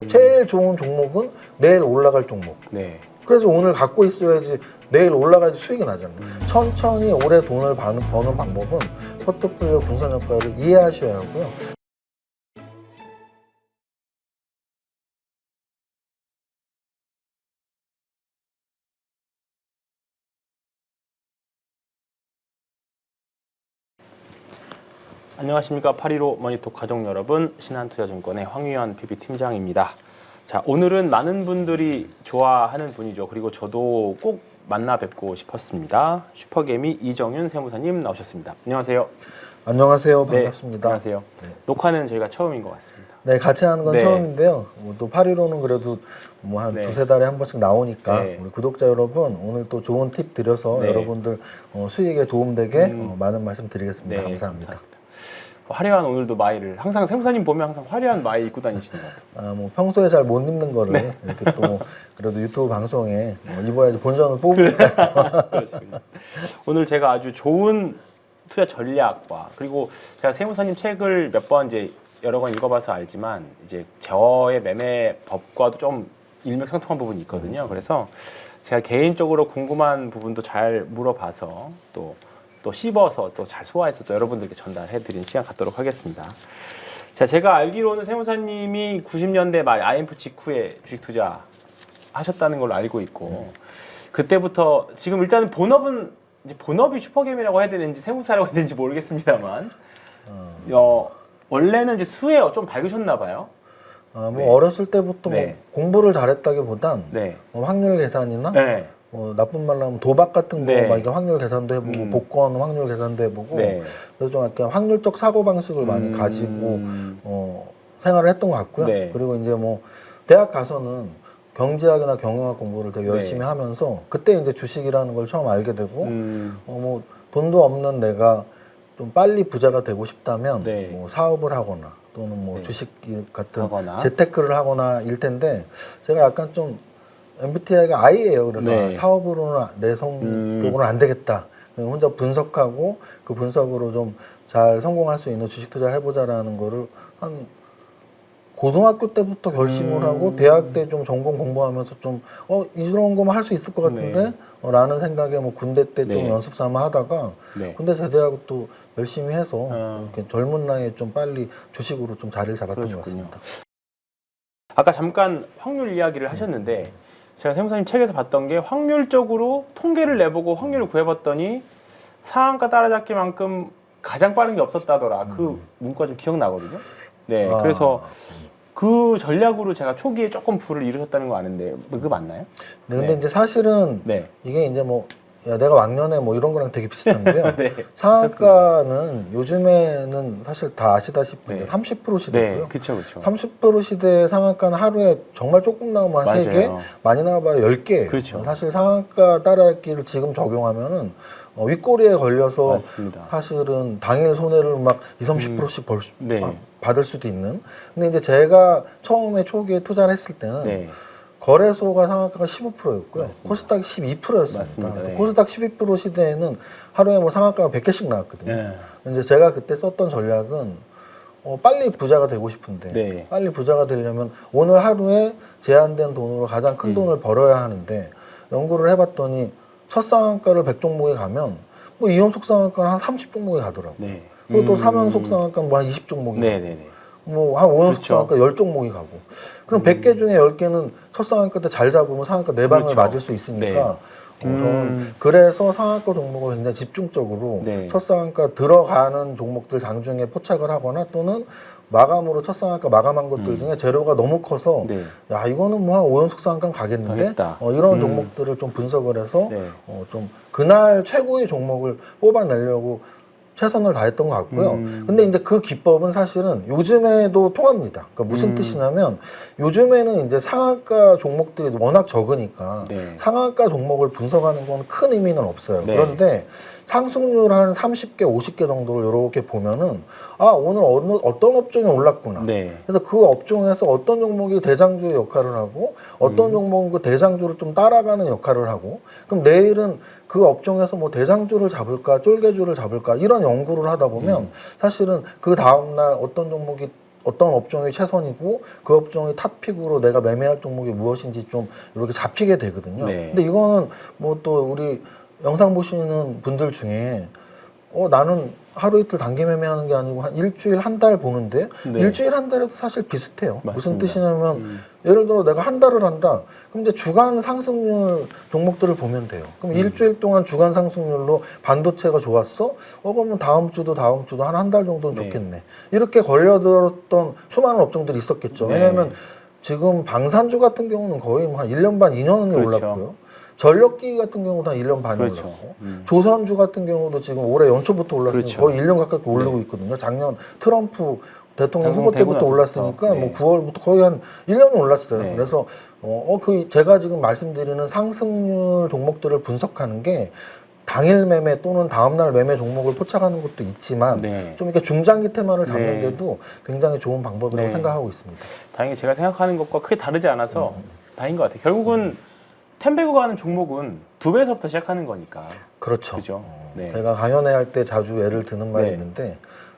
제일 좋은 종목은 내일 올라갈 종목. 네. 그래서 오늘 갖고 있어야지 내일 올라가야지 수익이 나잖아요. 천천히 오래 돈을 버는 방법은 포트폴리오 분산 효과를 이해하셔야 하고요. 안녕하십니까. 815 머니톡 가족 여러분, 신한투자증권의 황유현 PB팀장입니다. 자, 오늘은 많은 분들이 좋아하는 분이죠. 그리고 저도 꼭 만나 뵙고 싶었습니다. 슈퍼개미 이정윤 세무사님 나오셨습니다. 안녕하세요. 안녕하세요. 네, 반갑습니다. 안녕하세요. 네. 녹화는 저희가 처음인 것 같습니다. 네, 같이 하는 건 네. 처음인데요. 또 815는 그래도 뭐 한 네. 두세 달에 한 번씩 나오니까 네. 우리 구독자 여러분 오늘 또 좋은 팁 드려서 네. 여러분들 수익에 도움되게 많은 말씀 드리겠습니다. 네, 감사합니다. 화려한 오늘도 마이를 항상 세무사님 보면 항상 화려한 마이 입고 다니시는 것 같아요. 뭐 평소에 잘 못 입는 거를 네. 이렇게 또 그래도 유튜브 방송에 입어야지 본전을 뽑으니까. 그러시군요. 오늘 제가 아주 좋은 투자 전략과 그리고 제가 세무사님 책을 몇 번 이제 여러 권 읽어봐서 알지만 이제 저의 매매 법과도 좀 일맥상통한 부분이 있거든요. 그래서 제가 개인적으로 궁금한 부분도 잘 물어봐서 또 씹어서 또 잘 소화해서 또 여러분들께 전달해드리는 시간 갖도록 하겠습니다. 자, 제가 알기로는 세무사님이 90년대 말 IMF 직후에 주식 투자 하셨다는 걸로 알고 있고 그때부터 지금 일단은 본업은 이제 본업이 슈퍼게임이라고 해야 되는지 세무사라고 해야 되는지 모르겠습니다만 원래는 이제 수에 좀 밝으셨나 봐요. 뭐 네. 어렸을 때부터 네. 뭐 공부를 잘했다기보단 네. 뭐 확률 계산이나 네. 나쁜 말로 하면 도박 같은 거 네. 막 이렇게 확률 계산도 해보고 복권 확률 계산도 해보고 네. 그래서 좀 약간 확률적 사고 방식을 많이 가지고 생활을 했던 것 같고요. 네. 그리고 이제 뭐 대학 가서는 경제학이나 경영학 공부를 되게 열심히 네. 하면서 그때 이제 주식이라는 걸 처음 알게 되고 뭐 돈도 없는 내가 좀 빨리 부자가 되고 싶다면 네. 뭐 사업을 하거나 또는 뭐 네. 주식 같은 하거나. 재테크를 하거나 일 텐데 제가 약간 좀 MBTI가 I예요. 그래서 네. 사업으로는 내 성격으로는 안 되겠다. 그냥 혼자 분석하고 그 분석으로 좀 잘 성공할 수 있는 주식 투자를 해보자라는 거를 한 고등학교 때부터 결심을 하고 대학 때 좀 전공 공부하면서 좀 이런 거만 할 수 있을 것 같은데 네. 라는 생각에 뭐 군대 때 좀 네. 연습 삼아 하다가 네. 군대 제대하고 또 열심히 해서 아. 이렇게 젊은 나이에 좀 빨리 주식으로 좀 자리를 잡았던 것 그러셨군요. 같습니다. 아까 잠깐 확률 이야기를 하셨는데 제가 세무사님 책에서 봤던 게 확률적으로 통계를 내보고 확률을 구해봤더니 상한가 따라잡기만큼 가장 빠른 게 없었다더라. 그 문과 좀 기억나거든요. 네, 그래서 그 전략으로 제가 초기에 조금 부를 이루셨다는 거 아는데 그거 맞나요? 네, 근데 네. 이제 사실은 네. 이게 이제 뭐 야, 내가 왕년에 뭐 이런 거랑 되게 비슷한데요. 네. 상한가는 요즘에는 사실 다 아시다시피 네. 30% 시대고요. 네, 그렇죠, 그렇죠. 30% 시대의 상한가는 하루에 정말 조금 나오면 한 3개, 맞아요. 많이 나와봐야 10개. 그렇죠. 사실 상한가 따라잡기를 지금 적용하면은 윗꼬리에 걸려서 맞습니다. 사실은 당일 손해를 막 20, 30%씩 네. 받을 수도 있는. 근데 이제 제가 처음에 초기에 투자를 했을 때는 네. 거래소가 상한가가 15%였고요. 맞습니다. 코스닥이 12%였습니다. 맞습니다. 그래서 네. 코스닥 12% 시대에는 하루에 뭐 상한가가 100개씩 나왔거든요. 네. 이제 제가 그때 썼던 전략은 빨리 부자가 되고 싶은데 네. 빨리 부자가 되려면 오늘 하루에 제한된 돈으로 가장 큰 돈을 벌어야 하는데 연구를 해봤더니 첫 상한가를 100종목에 가면 뭐 2연속 상한가는 한 30종목에 가더라고요. 네. 그리고 또 3연속 상한가는 뭐 한 20종목이 네, 네, 네. 뭐 한 5연속 그렇죠. 상한가 10종목이 가고 그럼 100개 중에 10개는 첫 상한가 때 잘 잡으면 상한가 4방을 그렇죠. 맞을 수 있으니까 네. 저는 그래서 상한가 종목을 굉장히 집중적으로 네. 첫 상한가 들어가는 종목들 장중에 포착을 하거나 또는 마감으로 첫 상한가 마감한 것들 중에 재료가 너무 커서 네. 야 이거는 뭐 한 5연속 상한가 가겠는데 가겠다. 이런 종목들을 좀 분석을 해서 네. 좀 그날 최고의 종목을 뽑아내려고 최선을 다했던 것 같고요. 근데 이제 그 기법은 사실은 요즘에도 통합니다. 그러니까 무슨 뜻이냐면 요즘에는 이제 상한가 종목들이 워낙 적으니까 네. 상한가 종목을 분석하는 건 큰 의미는 없어요. 네. 그런데 상승률 한 30개, 50개 정도를 이렇게 보면은 오늘 어떤 업종이 올랐구나. 네. 그래서 그 업종에서 어떤 종목이 대장주의 역할을 하고 어떤 종목은 그 대장주를 좀 따라가는 역할을 하고 그럼 내일은 그 업종에서 뭐 대장주를 잡을까 쫄개주를 잡을까 이런 연구를 하다 보면 사실은 그 다음날 어떤 종목이 어떤 업종이 최선이고 그 업종이 탑픽으로 내가 매매할 종목이 무엇인지 좀 이렇게 잡히게 되거든요. 네. 근데 이거는 뭐 또 우리 영상 보시는 분들 중에 나는 하루 이틀 단기 매매하는 게 아니고 한 일주일 한 달 보는데 네. 일주일 한 달에도 사실 비슷해요. 맞습니다. 무슨 뜻이냐면 예를 들어 내가 한 달을 한다. 그럼 이제 주간 상승률 종목들을 보면 돼요. 그럼 일주일 동안 주간 상승률로 반도체가 좋았어? 그러면 다음 주도 한 달 정도는 네. 좋겠네. 이렇게 걸려들었던 수많은 업종들이 있었겠죠. 네. 왜냐하면 지금 방산주 같은 경우는 거의 뭐 한 1년 반, 2년이 그렇죠. 올랐고요. 전력기기 같은 경우도 한 1년 반이 그렇죠. 올랐고 조선주 같은 경우도 지금 올해 연초부터 올랐으니까 그렇죠. 거의 1년 가까이 오르고 있거든요. 작년 트럼프 대통령 후보 되고 때부터 올랐으니까 네. 뭐 9월부터 거의 한 1년이 올랐어요. 네. 그래서 제가 지금 말씀드리는 상승률 종목들을 분석하는 게 당일 매매 또는 다음날 매매 종목을 포착하는 것도 있지만 네. 좀 이렇게 중장기 테마를 잡는데도 굉장히 좋은 방법이라고 네. 생각하고 있습니다. 다행히 제가 생각하는 것과 크게 다르지 않아서 다행인 것 같아요. 결국은 텐베고가 하는 종목은 2배에서부터 시작하는 거니까. 그렇죠. 그죠? 네. 제가 강연회 할 때 자주 예를 드는 말이 네. 있는데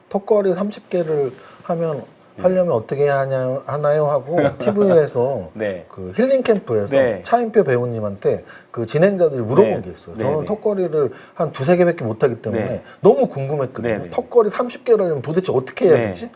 턱걸이 30개를 하려면 어떻게 하나요 하고 TV에서 네. 그 힐링 캠프에서 네. 차인표 배우님한테 그 진행자들이 물어본 네. 게 있어요. 네, 저는 네. 턱걸이를 한 2-3개밖에 못하기 때문에 네. 너무 궁금했거든요. 네, 네. 턱걸이 30개를 하려면 도대체 어떻게 해야 네. 되지?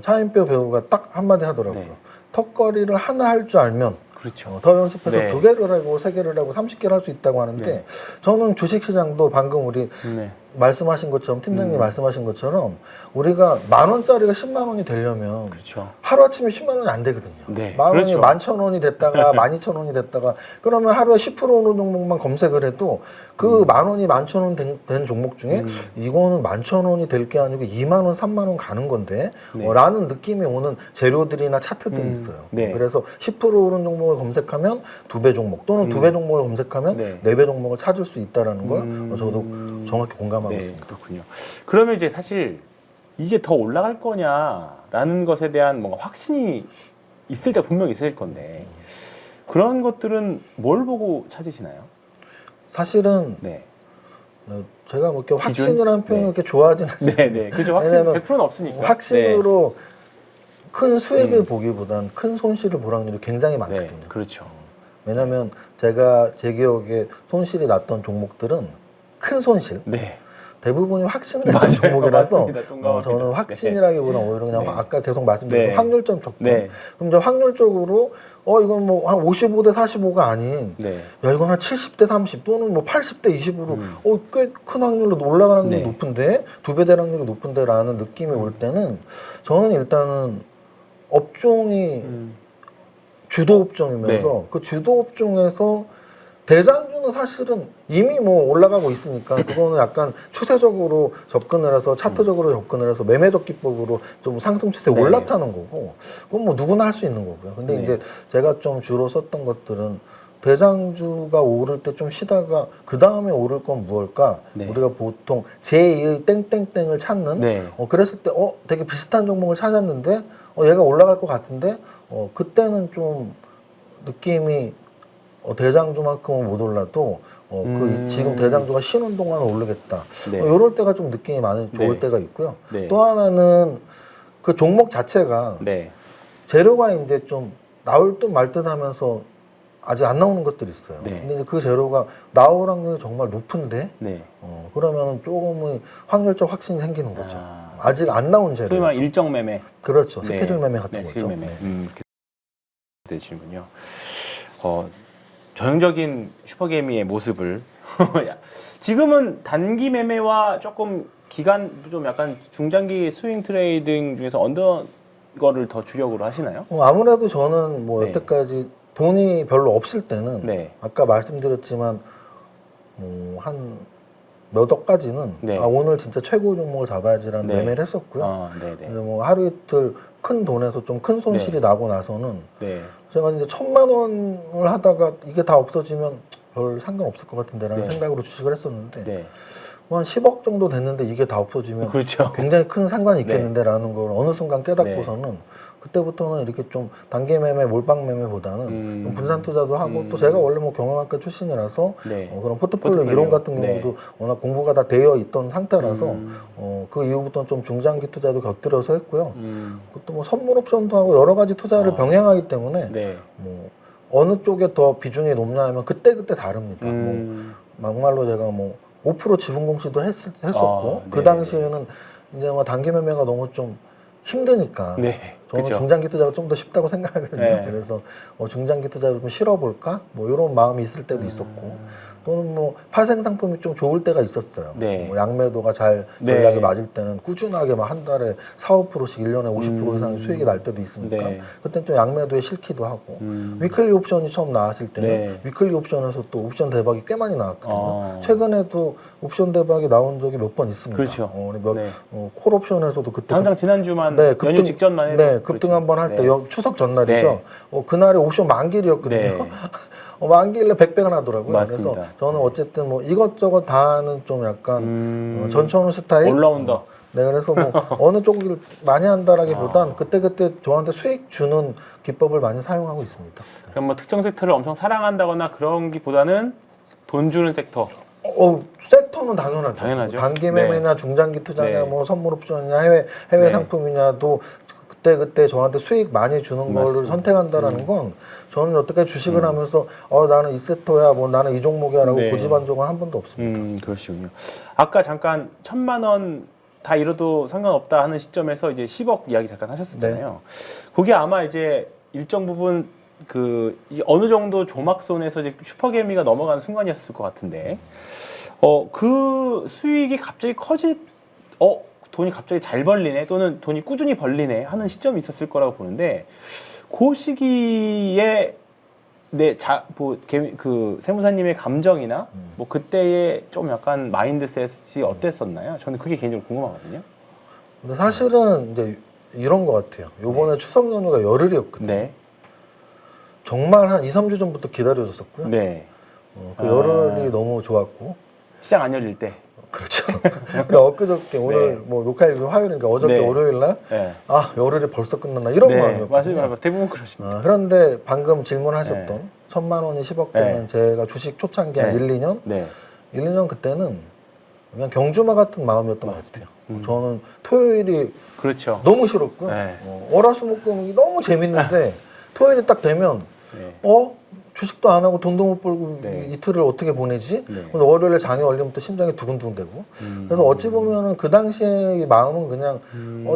차인표 배우가 딱 한마디 하더라고요. 네. 턱걸이를 하나 할 줄 알면 그렇죠. 더 연습해서 네. 2개를 하고 3개를 하고 30개를 할 수 있다고 하는데 네. 저는 주식시장도 방금 우리 네. 말씀하신 것처럼 팀장님 말씀하신 것처럼 우리가 10,000원짜리가 10만 원이 되려면 그렇죠. 하루아침에 10만 원이 안 되거든요. 네, 만 원이 그렇죠. 11,000원이 됐다가 12,000원이 됐다가 그러면 하루에 10% 오는 종목만 검색을 해도 그 만 원이 11,000원 된 종목 중에 이거는 11,000원이 될 게 아니고 2만 원, 3만 원 가는 건데 네. 라는 느낌이 오는 재료들이 차트들이 있어요. 네. 그래서 10% 오른 종목을 검색하면 2배 종목 또는 2배 종목을 검색하면 네. 4배 종목을 찾을 수 있다는 걸 저도 정확히 공감하고 네, 있습니다. 그렇군요. 그러면 이제 사실 이게 더 올라갈 거냐라는 것에 대한 뭔가 확신이 있을 때 분명히 있을 건데 그런 것들은 뭘 보고 찾으시나요? 사실은 네. 제가 뭐 이렇게 기준? 확신이라는 표현을 네. 이렇게 좋아하진 않습니다. 네, 네. 그죠. 확신 왜냐면 100%는 없으니까. 확신으로 큰 수익을 보기보단 큰 손실을 볼 확률이 굉장히 네. 많거든요. 네. 그렇죠. 왜냐하면 제가 제 기억에 손실이 났던 종목들은 큰 손실, 네. 대부분이 확신을 했던 맞아요. 종목이라서 맞습니다. 동감합니다. 저는 확신이라기보다 오히려 그냥 네. 아까 계속 말씀드린 네. 확률점 접근. 네. 그럼 이제 확률적으로 이건 뭐 한 55대 45가 아닌 네. 야 이건 한 70대 30 또는 뭐 80대 20으로 꽤 큰 확률로 올라가는 확률이 네. 높은데 2배 대락률이 높은데라는 느낌이 올 때는 저는 일단은 업종이 주도 업종이면서 네. 그 주도 업종에서 대장주는 사실은 이미 뭐 올라가고 있으니까 그거는 약간 추세적으로 접근을 해서 차트적으로 접근을 해서 매매적 기법으로 좀 상승 추세 네. 올라타는 거고 그건 뭐 누구나 할 수 있는 거고요. 근데 네. 이제 제가 좀 주로 썼던 것들은 대장주가 오를 때 좀 쉬다가 그 다음에 오를 건 무엇일까? 네. 우리가 보통 제2의 땡땡땡을 찾는 네. 그랬을 때 되게 비슷한 종목을 찾았는데 얘가 올라갈 것 같은데 그때는 좀 느낌이 대장주만큼은 못 올라도 지금 대장주가 쉬는 동안 오르겠다. 네. 이럴 때가 좀 느낌이 많이 좋을 네. 때가 있고요. 네. 또 하나는 그 종목 자체가 네. 재료가 이제 좀 나올 듯 말 듯 하면서 아직 안 나오는 것들이 있어요. 네. 근데 이제 그 재료가 나올 확률이 정말 높은데 네. 그러면 조금의 확률적 확신이 생기는 거죠. 아. 아직 안 나온 재료. 소위 말하는 일정 매매. 그렇죠. 네. 스케줄 매매 같은 네, 거죠. 스케줄 매매. 네. 이렇게 되시는군요. 전형적인 슈퍼개미의 모습을 지금은 단기 매매와 조금 기간 좀 약간 중장기 스윙 트레이딩 중에서 어떤 거를 더 주력으로 하시나요? 아무래도 저는 뭐 네. 여태까지 돈이 별로 없을 때는 네. 아까 말씀드렸지만 한 몇 억까지는 네. 오늘 진짜 최고 종목을 잡아야지라는 네. 매매를 했었고요. 네네. 그래서 뭐 하루 이틀 큰 돈에서 좀 큰 손실이 네. 나고 나서는 네. 제가 이제 1,000만 원을 하다가 이게 다 없어지면 별 상관없을 것 같은데라는 네. 생각으로 주식을 했었는데 네. 뭐 한 10억 정도 됐는데 이게 다 없어지면 그렇죠. 굉장히 큰 상관이 있겠는데라는 걸 어느 순간 깨닫고서는 그때부터는 이렇게 좀 단기 매매, 몰빵 매매보다는 좀 분산 투자도 하고 또 제가 원래 뭐 경영학과 출신이라서 네. 그런 포트폴리오 포트폴리오. 이론 같은 네. 경우도 워낙 공부가 다 되어 있던 상태라서 그 이후부터는 좀 중장기 투자도 곁들여서 했고요. 그것도 뭐 선물 옵션도 하고 여러 가지 투자를 병행하기 때문에 네. 뭐 어느 쪽에 더 비중이 높냐 하면 그때그때 다릅니다. 뭐 막말로 제가 뭐 5% 지분 공시도 했었고 네. 그 당시에는 이제 뭐 단기 매매가 너무 좀 힘드니까 네. 저는 그쵸. 중장기 투자가 좀 더 쉽다고 생각하거든요. 네. 그래서 중장기 투자를 좀 실어볼까 뭐 이런 마음이 있을 때도 있었고 또는 뭐 파생 상품이 좀 좋을 때가 있었어요. 네. 뭐 양매도가 잘 네. 전략이 맞을 때는 꾸준하게 막 한 달에 4, 5%씩 1년에 50% 이상의 수익이 날 때도 있으니까 네. 그때는 좀 양매도에 싫기도 하고 위클리 옵션이 처음 나왔을 때는 네. 위클리 옵션에서 또 옵션 대박이 꽤 많이 나왔거든요. 어. 최근에도 옵션 대박이 나온 적이 몇 번 있습니다. 그렇죠. 네. 콜 옵션에서도 그때 당장 지난주만 네, 연휴 직전만 해도 네, 급등 그렇죠. 한번 할 때 네. 추석 전날이죠. 네. 그날이 옵션 만기일이었거든요. 네. 만기일에 100배가 나더라고요. 맞습니다. 그래서 저는 어쨌든 뭐 이것저것 다 하는 좀 약간 전천후 스타일. 올라운더. 네, 그래서 뭐 어느 쪽을 많이 한다라기보단 그때그때 저한테 수익 주는 기법을 많이 사용하고 있습니다. 그럼 뭐 특정 섹터를 엄청 사랑한다거나 그런 기보다는 돈 주는 섹터. 섹터는 당연하죠. 당연하죠. 단기 매매나 중장기 투자냐, 네. 뭐 선물 옵션이냐, 해외 네. 상품이냐도 그때 저한테 수익 많이 주는 거를 맞습니다. 선택한다라는 건 저는 여태까지 주식을 하면서 나는 이 섹터야, 뭐 나는 이 종목이야라고 네. 고집한 적은 한 번도 없습니다. 그러시군요. 아까 잠깐 1,000만 원 다 잃어도 상관없다 하는 시점에서 이제 10억 이야기 잠깐 하셨었잖아요. 그게 아마 이제 일정 부분 이 어느 정도 조막선에서 이제 슈퍼개미가 넘어가는 순간이었을 것 같은데, 그 수익이 갑자기 돈이 갑자기 잘 벌리네 또는 돈이 꾸준히 벌리네 하는 시점이 있었을 거라고 보는데, 그 시기에 그 세무사님의 감정이나 뭐 그때의 좀 약간 마인드셋이 어땠었나요? 저는 그게 개인적으로 궁금하거든요. 근데 사실은 이제 이런 것 같아요. 요번에 추석 연휴가 열흘이었거든요. 네. 정말 한 2, 3주 전부터 기다려졌었고요. 네. 그 열흘이 너무 좋았고. 시장 안 열릴 때. 그렇죠. 그래 엊그저께 오늘 뭐 녹화일 화요일이니까 어저께 네. 월요일 날 네. 열흘이 벌써 끝났나 이런 마음이었거든요. 맞아요. 대부분 그러십니다. 그런데 방금 질문하셨던 1,000만 원이 10억 되면 제가 주식 초창기 한 1, 2년? 네. 1, 2년 그때는 그냥 경주마 같은 마음이었던 것 같아요. 저는 토요일이 그렇죠. 너무 싫었고요. 네. 월화수목금이 너무 재밌는데 토요일이 딱 되면 네. 주식도 안 하고 돈도 못 벌고 네. 이틀을 어떻게 보내지? 네. 근데 월요일에 장이 열리면 또 심장이 두근두근대고. 그래서 어찌 보면은 그 당시의 마음은 그냥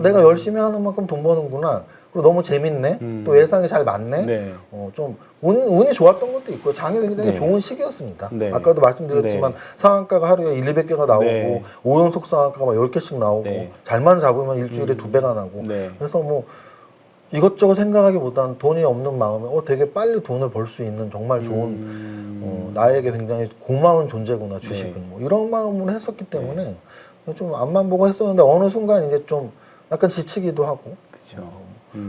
내가 열심히 하는 만큼 돈 버는구나. 그리고 너무 재밌네. 또 예상이 잘 맞네. 네. 좀 운이 좋았던 것도 있고 장이 굉장히 네. 좋은 시기였습니다. 네. 아까도 말씀드렸지만 네. 상한가가 하루에 1, 200개가 나오고 네. 5연속 상한가가 막 10개씩 나오고 네. 잘만 잡으면 일주일에 2배가 나고. 네. 그래서 뭐 이것저것 생각하기보다는 돈이 없는 마음에 되게 빨리 돈을 벌 수 있는 정말 좋은 나에게 굉장히 고마운 존재구나 주식은. 네. 뭐 이런 마음으로 했었기 때문에 좀 앞만 보고 했었는데 어느 순간 이제 좀 약간 지치기도 하고 그렇죠.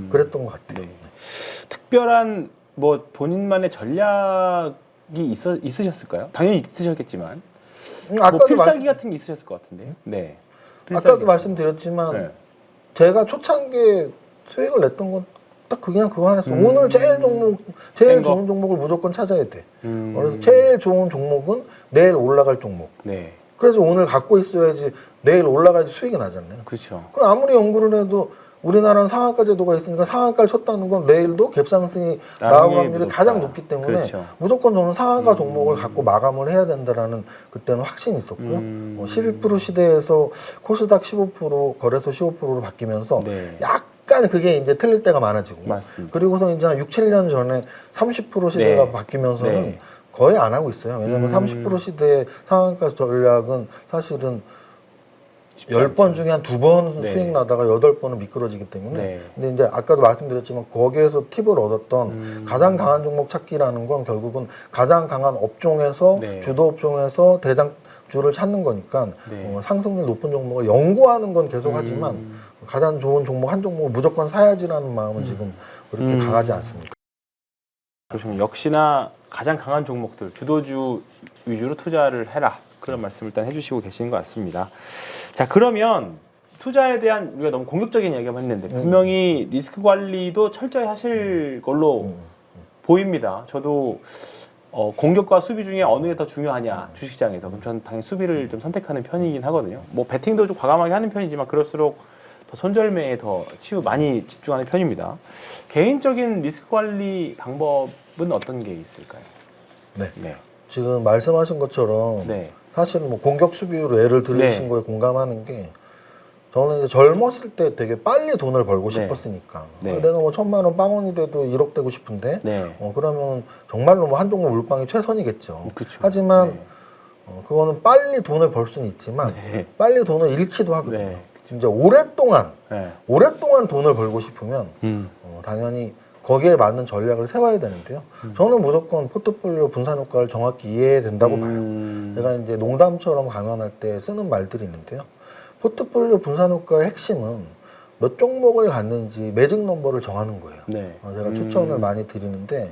그랬던 것 같아요. 네. 특별한 뭐 본인만의 전략이 있으셨을까요? 당연히 있으셨겠지만 뭐 아까도 필살기 같은 게 있으셨을 것 같은데. 네. 아까도 말씀드렸지만 네. 제가 초창기에 수익을 냈던 건 딱 그냥 그거 하나 했어. 오늘 제일 센 거. 좋은 종목을 무조건 찾아야 돼. 그래서 제일 좋은 종목은 내일 올라갈 종목. 네. 그래서 오늘 갖고 있어야지 내일 올라가야지 수익이 나잖아요. 그렇죠. 그럼 아무리 연구를 해도 우리나라는 상한가 제도가 있으니까 상한가를 쳤다는 건 내일도 갭상승이 나올 확률이 가장 높기 때문에 그렇죠. 무조건 저는 상한가 종목을 갖고 마감을 해야 된다라는 그때는 확신이 있었고요. 12% 시대에서 코스닥 15% 거래소 15%로 바뀌면서 네. 약간 그게 이제 틀릴 때가 많아지고 맞습니다. 그리고서 이제 한 6, 7년 전에 30% 시대가 네. 바뀌면서는 네. 거의 안 하고 있어요. 왜냐하면 30% 시대의 상한가 전략은 사실은 10번 중에 한 2번 네. 수익 나다가 8번은 미끄러지기 때문에. 네. 근데 이제 아까도 말씀드렸지만 거기에서 팁을 얻었던 가장 강한 종목 찾기라는 건 결국은 가장 강한 업종에서 네. 주도 업종에서 대장주를 찾는 거니까 네. 상승률 높은 종목을 연구하는 건 계속 하지만 가장 좋은 종목 한 종목을 무조건 사야지라는 마음은 지금 그렇게 강하지 않습니다. 그렇군요. 역시나 가장 강한 종목들 주도주 위주로 투자를 해라. 그런 말씀을 일단 해주시고 계시는 것 같습니다. 자, 그러면 투자에 대한 우리가 너무 공격적인 이야기만 했는데 분명히 리스크 관리도 철저히 하실 걸로 보입니다. 저도 공격과 수비 중에 어느 게 더 중요하냐 주식시장에서 그럼 저는 당연히 수비를 좀 선택하는 편이긴 하거든요. 뭐 배팅도 좀 과감하게 하는 편이지만 그럴수록 더 손절매에 더 많이 집중하는 편입니다. 개인적인 리스크 관리 방법은 어떤 게 있을까요? 네. 네. 지금 말씀하신 것처럼 네. 사실은 뭐 공격 수비로 예를 들으신 네. 거에 공감하는 게 저는 이제 젊었을 때 되게 빨리 돈을 벌고 네. 싶었으니까 네. 내가 뭐 1,000만 원 빵원이 돼도 1억 되고 싶은데 네. 그러면 정말로 뭐 한 종목 물방이 최선이겠죠. 그쵸. 하지만 네. 그거는 빨리 돈을 벌 수는 있지만 네. 빨리 돈을 잃기도 하거든요. 네. 진짜 오랫동안 네. 돈을 벌고 싶으면 당연히 거기에 맞는 전략을 세워야 되는데요. 저는 무조건 포트폴리오 분산 효과를 정확히 이해해야 된다고 봐요. 제가 이제 농담처럼 강연할 때 쓰는 말들이 있는데요. 포트폴리오 분산 효과의 핵심은 몇 종목을 갖는지 매직 넘버를 정하는 거예요. 네. 제가 추천을 많이 드리는데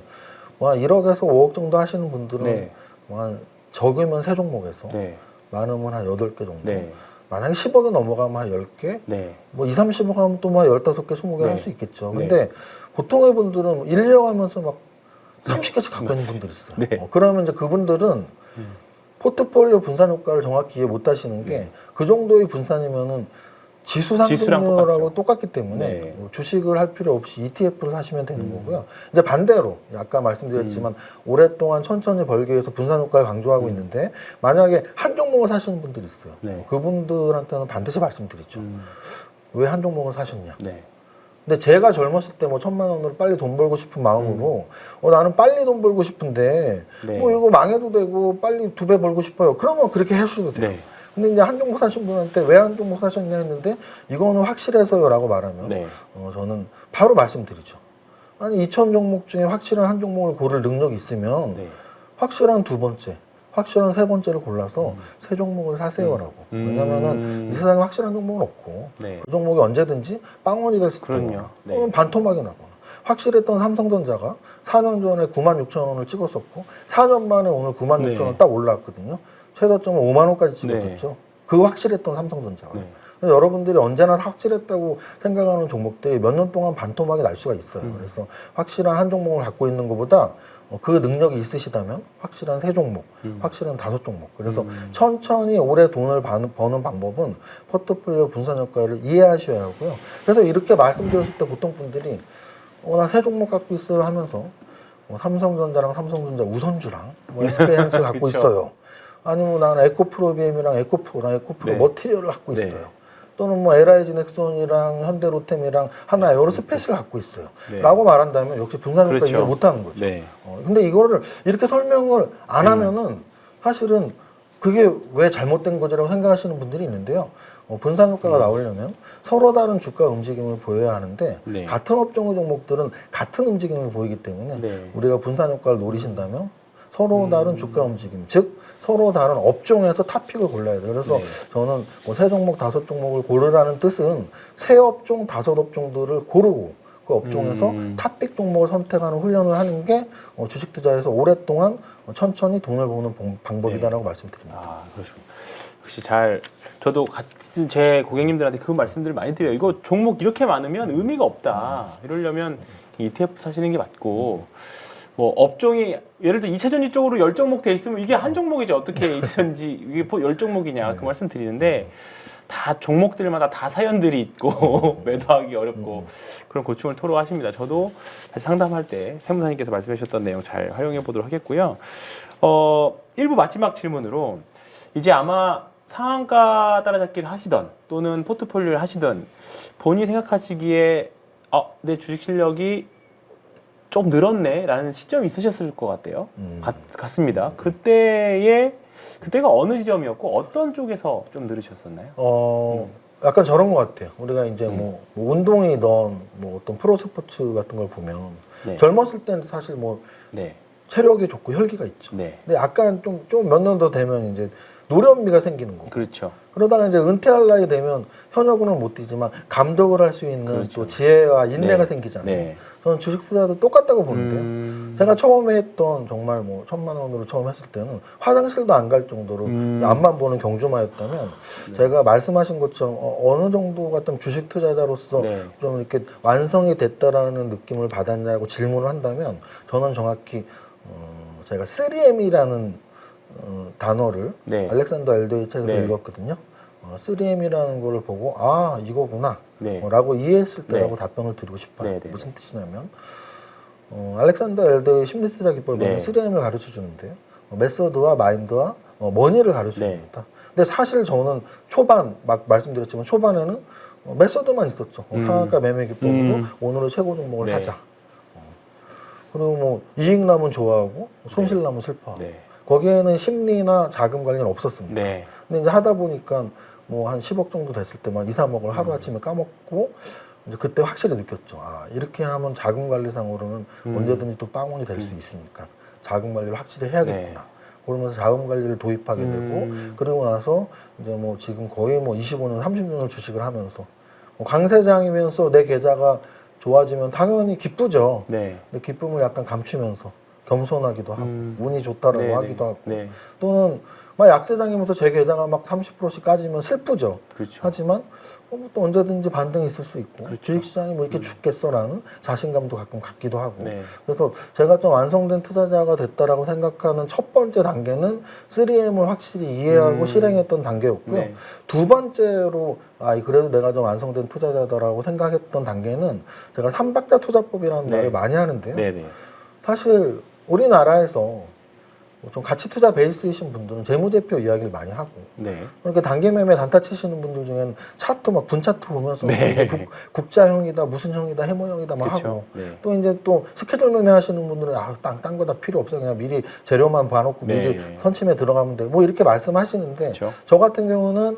뭐 한 1억에서 5억 정도 하시는 분들은 네. 뭐 한 적으면 3종목에서 네. 많으면 한 8개 정도. 네. 만약에 10억이 넘어가면 한 10개, 네. 뭐 2, 30억 하면 또 뭐 15개, 20개 네. 할 수 있겠죠. 네. 근데 보통의 분들은 1, 2억 하면서 막 30개씩 갖고 있는 분들이 있어요. 네. 그러면 이제 그분들은 포트폴리오 분산 효과를 정확히 이해 못 하시는 게 그 정도의 분산이면은 지수 지수랑 상승률하고 똑같죠. 똑같기 때문에 네. 뭐 주식을 할 필요 없이 ETF를 사시면 되는 거고요. 이제 반대로 아까 말씀드렸지만 오랫동안 천천히 벌기 위해서 분산 효과를 강조하고 있는데 만약에 한 종목을 사시는 분들이 있어요. 네. 그분들한테는 반드시 말씀드리죠. 왜 한 종목을 사셨냐? 네. 근데 제가 젊었을 때 뭐 1,000만 원으로 빨리 돈 벌고 싶은 마음으로 나는 빨리 돈 벌고 싶은데 네. 뭐 이거 망해도 되고 빨리 2배 벌고 싶어요. 그러면 그렇게 하셔도 돼요. 네. 근데 이제 한 종목 사신 분한테 왜 한 종목 사셨냐 했는데 이거는 확실해서요라고 말하면 네. 저는 바로 말씀드리죠. 아니 2,000 종목 중에 확실한 한 종목을 고를 능력이 있으면 네. 확실한 두 번째, 확실한 세 번째를 골라서 세 종목을 사세요라고. 왜냐면은 이 세상에 확실한 종목은 없고 네. 그 종목이 언제든지 빵원이 될 수도 그럼요. 있거나 네. 또는 반토막이 나거나. 확실했던 삼성전자가 4년 전에 96,000원을 찍었었고 4년 만에 오늘 96,000원 네. 딱 올라왔거든요. 최저점은 5만 원까지 찍었었죠. 그 확실했던 삼성전자가. 네. 그래서 여러분들이 언제나 확실했다고 생각하는 종목들이 몇 년 동안 반토막이 날 수가 있어요. 그래서 확실한 한 종목을 갖고 있는 것보다 그 능력이 있으시다면 확실한 세 종목, 확실한 5종목. 그래서 천천히 오래 돈을 버는 방법은 포트폴리오 분산 효과를 이해하셔야 하고요. 그래서 이렇게 말씀드렸을 때 보통 분들이 나 세 종목 갖고 있어요 하면서 삼성전자랑 삼성전자 우선주랑 SK하이닉스를 갖고 그쵸. 있어요. 아니면 나는 에코프로비엠이랑 에코프로 네. 머티리얼을 갖고 네. 있어요. 또는 뭐 LIG 넥슨이랑 현대로템이랑 하나 에어로스페이스를 갖고 있어요. 네. 라고 말한다면 역시 분산효과 그렇죠. 이해 못하는 거죠. 네. 근데 이거를 이렇게 설명을 안 하면은 사실은 그게 왜 잘못된 거지라고 생각하시는 분들이 있는데요. 분산 효과가 나오려면 서로 다른 주가 움직임을 보여야 하는데 네. 같은 업종의 종목들은 같은 움직임을 보이기 때문에 네. 우리가 분산 효과를 노리신다면 서로 다른 주가 움직임, 즉 서로 다른 업종에서 탑픽을 골라야 돼요. 그래서 네. 저는 뭐 세 종목, 5종목을 고르라는 뜻은 세 업종, 5업종들을 고르고 그 업종에서 탑픽 종목을 선택하는 훈련을 하는 게 주식 투자에서 오랫동안 천천히 돈을 버는 방법이다라고 말씀드립니다. 아, 그러시군요. 역시 잘 저도 같은 제 고객님들한테 그 말씀들을 많이 드려요. 이거 종목 이렇게 많으면 의미가 없다. 이러려면 ETF 사시는 게 맞고 뭐 업종이 예를 들어 2차전지 쪽으로 10종목 돼 있으면 이게 한 종목이지 어떻게 2차전지 이게 10종목이냐 그 말씀 드리는데 다 종목들마다 다 사연들이 있고 매도하기 어렵고 그런 고충을 토로하십니다. 저도 다시 상담할 때 세무사님께서 말씀해 주셨던 내용 잘 활용해 보도록 하겠고요. 일부 마지막 질문으로 이제 아마 상한가 따라잡기를 하시던 또는 포트폴리오를 하시던 본인이 생각하시기에 내 주식 실력이 좀 늘었네 라는 시점이 있으셨을 것 같아요. 같습니다. 그때가 어느 지점이었고 어떤 쪽에서 좀 늘으셨었나요? 약간 저런 것 같아요. 우리가 이제 뭐 운동이든 뭐 어떤 프로 스포츠 같은 걸 보면 네. 젊었을 때는 사실 뭐 네. 체력이 좋고 혈기가 있죠. 네. 근데 약간 좀 몇 년 더 되면 이제 노련미가 생기는 거고. 그렇죠. 그러다가 이제 은퇴할 나이 되면 현역으로는 못 뛰지만 감독을 할 수 있는 그렇죠. 또 지혜와 인내가 네. 생기잖아요. 네. 저는 주식 투자도 똑같다고 보는데요. 제가 처음에 했던 정말 뭐 1,000만 원으로 처음 했을 때는 화장실도 안 갈 정도로 앞만 보는 경주마였다면 제가 말씀하신 것처럼 어느 정도 같은 주식 투자자로서 네. 좀 이렇게 완성이 됐다라는 느낌을 받았냐고 질문을 한다면 저는 정확히 제가 3M이라는 단어를 네. 알렉산더 엘더의 책에서 네. 읽었거든요. 3M이라는 거를 보고 아 이거구나 네. 라고 이해했을 때라고 네. 답변을 드리고 싶어요. 네, 네. 무슨 뜻이냐면 알렉산더 엘더의 심리투자 기법에 보면 네. 3M을 가르쳐 주는데요. 메소드와 마인드와 머니를 가르쳐 네. 줍니다. 근데 사실 저는 초반 막 말씀드렸지만 초반에는 메소드만 있었죠. 상한가 매매 기법으로 오늘의 최고 종목을 네. 사자. 그리고 뭐 이익 나면 좋아하고 손실 나면 슬퍼하고. 네. 거기에는 심리나 자금 관리는 없었습니다. 네. 근데 이제 하다 보니까 뭐 한 10억 정도 됐을 때만 2, 3억을 하루아침에 까먹고 이제 그때 확실히 느꼈죠. 아, 이렇게 하면 자금 관리상으로는 언제든지 또 빵원이 될 수 있으니까 자금 관리를 확실히 해야겠구나. 네. 그러면서 자금 관리를 도입하게 되고 그리고 나서 이제 뭐 지금 거의 뭐 25년, 30년을 주식을 하면서 뭐 강세장이면서 내 계좌가 좋아지면 당연히 기쁘죠. 네. 근데 기쁨을 약간 감추면서 겸손하기도 하고 운이 좋다라고 네, 하기도 네. 하고 네. 또는 막 약세장이면서 제 계좌가 막 30%씩 까지면 슬프죠. 그렇죠. 하지만 또 언제든지 반등이 있을 수 있고 그렇죠. 주식시장이 뭐 이렇게 죽겠어라는 자신감도 가끔 갖기도 하고 네. 그래서 제가 좀 완성된 투자자가 됐다라고 생각하는 첫 번째 단계는 3M을 확실히 이해하고 실행했던 단계였고요. 네. 두 번째로 그래도 내가 좀 완성된 투자자다라고 생각했던 단계는 제가 삼박자 투자법이라는 네. 말을 많이 하는데요. 네네. 사실 우리나라에서 좀 가치 투자 베이스이신 분들은 재무제표 이야기를 많이 하고 네. 그렇게 단기 매매 단타 치시는 분들 중에는 차트 막 분차트 보면서 네. 이게 국자형이다 무슨 형이다 해모형이다 막 그쵸. 하고 네. 또 이제 또 스케줄 매매 하시는 분들은 딴 거 다 필요 없어 그냥 미리 재료만 봐놓고 네. 미리 선침에 들어가면 돼 뭐 이렇게 말씀하시는데 그쵸. 저 같은 경우는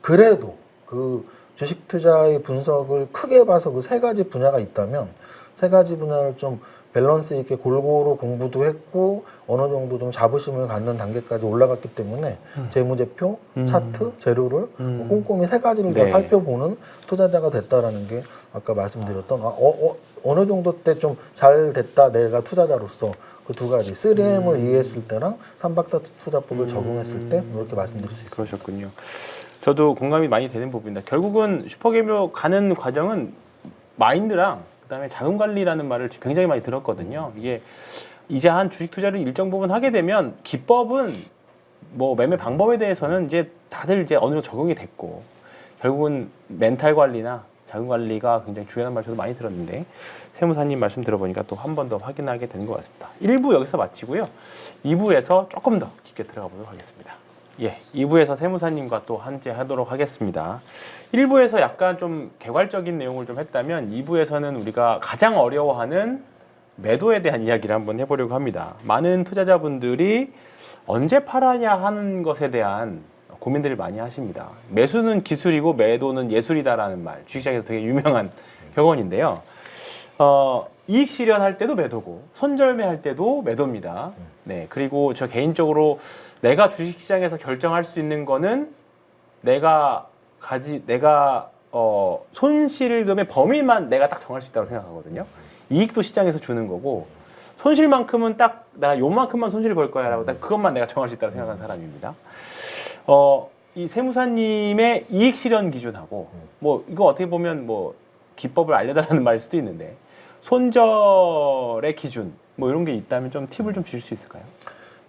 그래도 그 주식 투자의 분석을 크게 봐서 그 세 가지 분야가 있다면 세 가지 분야를 좀 밸런스 있게 골고루 공부도 했고 어느 정도 좀 자부심을 갖는 단계까지 올라갔기 때문에 재무제표, 차트, 재료를 꼼꼼히 세 가지를 네. 다 살펴보는 투자자가 됐다라는 게 아까 말씀드렸던 어느 정도 때 좀 잘 됐다 내가 투자자로서 그 두 가지 3M을 이해했을 때랑 삼박자 투자법을 적용했을 때 이렇게 말씀드릴 수 있습니다. 그러셨군요. 저도 공감이 많이 되는 부분입니다. 결국은 슈퍼개묘 가는 과정은 마인드랑 그다음에 자금 관리라는 말을 굉장히 많이 들었거든요. 이게 이제 한 주식 투자를 일정 부분 하게 되면 기법은 뭐 매매 방법에 대해서는 이제 다들 이제 어느 정도 적용이 됐고 결국은 멘탈 관리나 자금 관리가 굉장히 중요한 말 저도 많이 들었는데 세무사님 말씀 들어보니까 또 한 번 더 확인하게 되는 것 같습니다. 1부 여기서 마치고요. 2부에서 조금 더 깊게 들어가 보도록 하겠습니다. 예, 2부에서 세무사님과 또 함께 하도록 하겠습니다. 1부에서 약간 좀 개괄적인 내용을 좀 했다면 2부에서는 우리가 가장 어려워하는 매도에 대한 이야기를 한번 해보려고 합니다. 많은 투자자분들이 언제 팔아야 하는 것에 대한 고민들을 많이 하십니다. 매수는 기술이고 매도는 예술이다라는 말, 주식시장에서 되게 유명한 격언인데요. 이익 실현할 때도 매도고 손절매할 때도 매도입니다. 네, 그리고 저 개인적으로 내가 주식시장에서 결정할 수 있는 거는 내가 손실금의 범위만 내가 딱 정할 수 있다고 생각하거든요. 이익도 시장에서 주는 거고 손실만큼은 딱 내가 요만큼만 손실을 볼 거야라고 딱 그것만 내가 정할 수 있다고 생각하는 사람입니다. 이 세무사님의 이익 실현 기준하고 뭐 이거 어떻게 보면 뭐 기법을 알려달라는 말일 수도 있는데 손절의 기준 뭐 이런 게 있다면 좀 팁을 좀 주실 수 있을까요?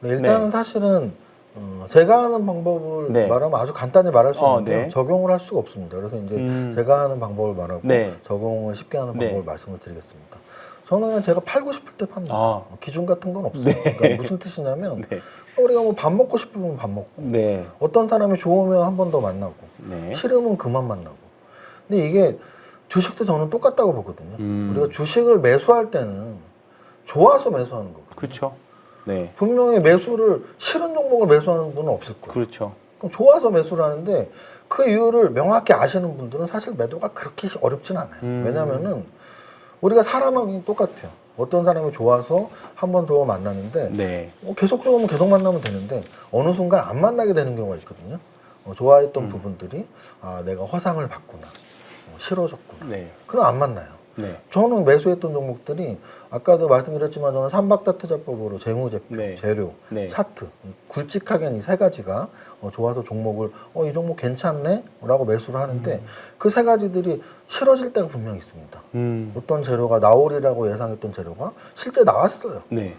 네, 일단은 사실은 제가 하는 방법을 네. 말하면 아주 간단히 말할 수 있는데요. 네. 적용을 할 수가 없습니다. 그래서 이제 제가 하는 방법을 말하고 네. 적용을 쉽게 하는 네. 방법을 말씀을 드리겠습니다. 저는 그냥 제가 팔고 싶을 때 팝니다. 아. 기준 같은 건 없어요. 네. 그러니까 무슨 뜻이냐면 네. 우리가 뭐 밥 먹고 싶으면 밥 먹고 네. 어떤 사람이 좋으면 한 번 더 만나고 네. 싫으면 그만 만나고 근데 이게 주식도 저는 똑같다고 보거든요. 우리가 주식을 매수할 때는 좋아서 매수하는 거거든요. 그렇죠. 네. 분명히 매수를 싫은 종목을 매수하는 분은 없을 거예요. 그렇죠. 그럼 좋아서 매수를 하는데 그 이유를 명확히 아시는 분들은 사실 매도가 그렇게 어렵진 않아요. 왜냐면은 우리가 사람하고 똑같아요. 어떤 사람이 좋아서 한 번 더 만났는데 네. 계속 좋으면 계속 만나면 되는데 어느 순간 안 만나게 되는 경우가 있거든요. 좋아했던 부분들이 내가 허상을 받구나, 싫어졌구나. 네. 그럼 안 만나요. 네. 저는 매수했던 종목들이 아까도 말씀드렸지만 저는 삼박다투자법으로 재무제표, 네. 재료, 네. 차트 굵직하게 이 세 가지가 좋아서 종목을 이 종목 괜찮네? 라고 매수를 하는데 그 세 가지들이 싫어질 때가 분명히 있습니다. 어떤 재료가 나오리라고 예상했던 재료가 실제 나왔어요. 네.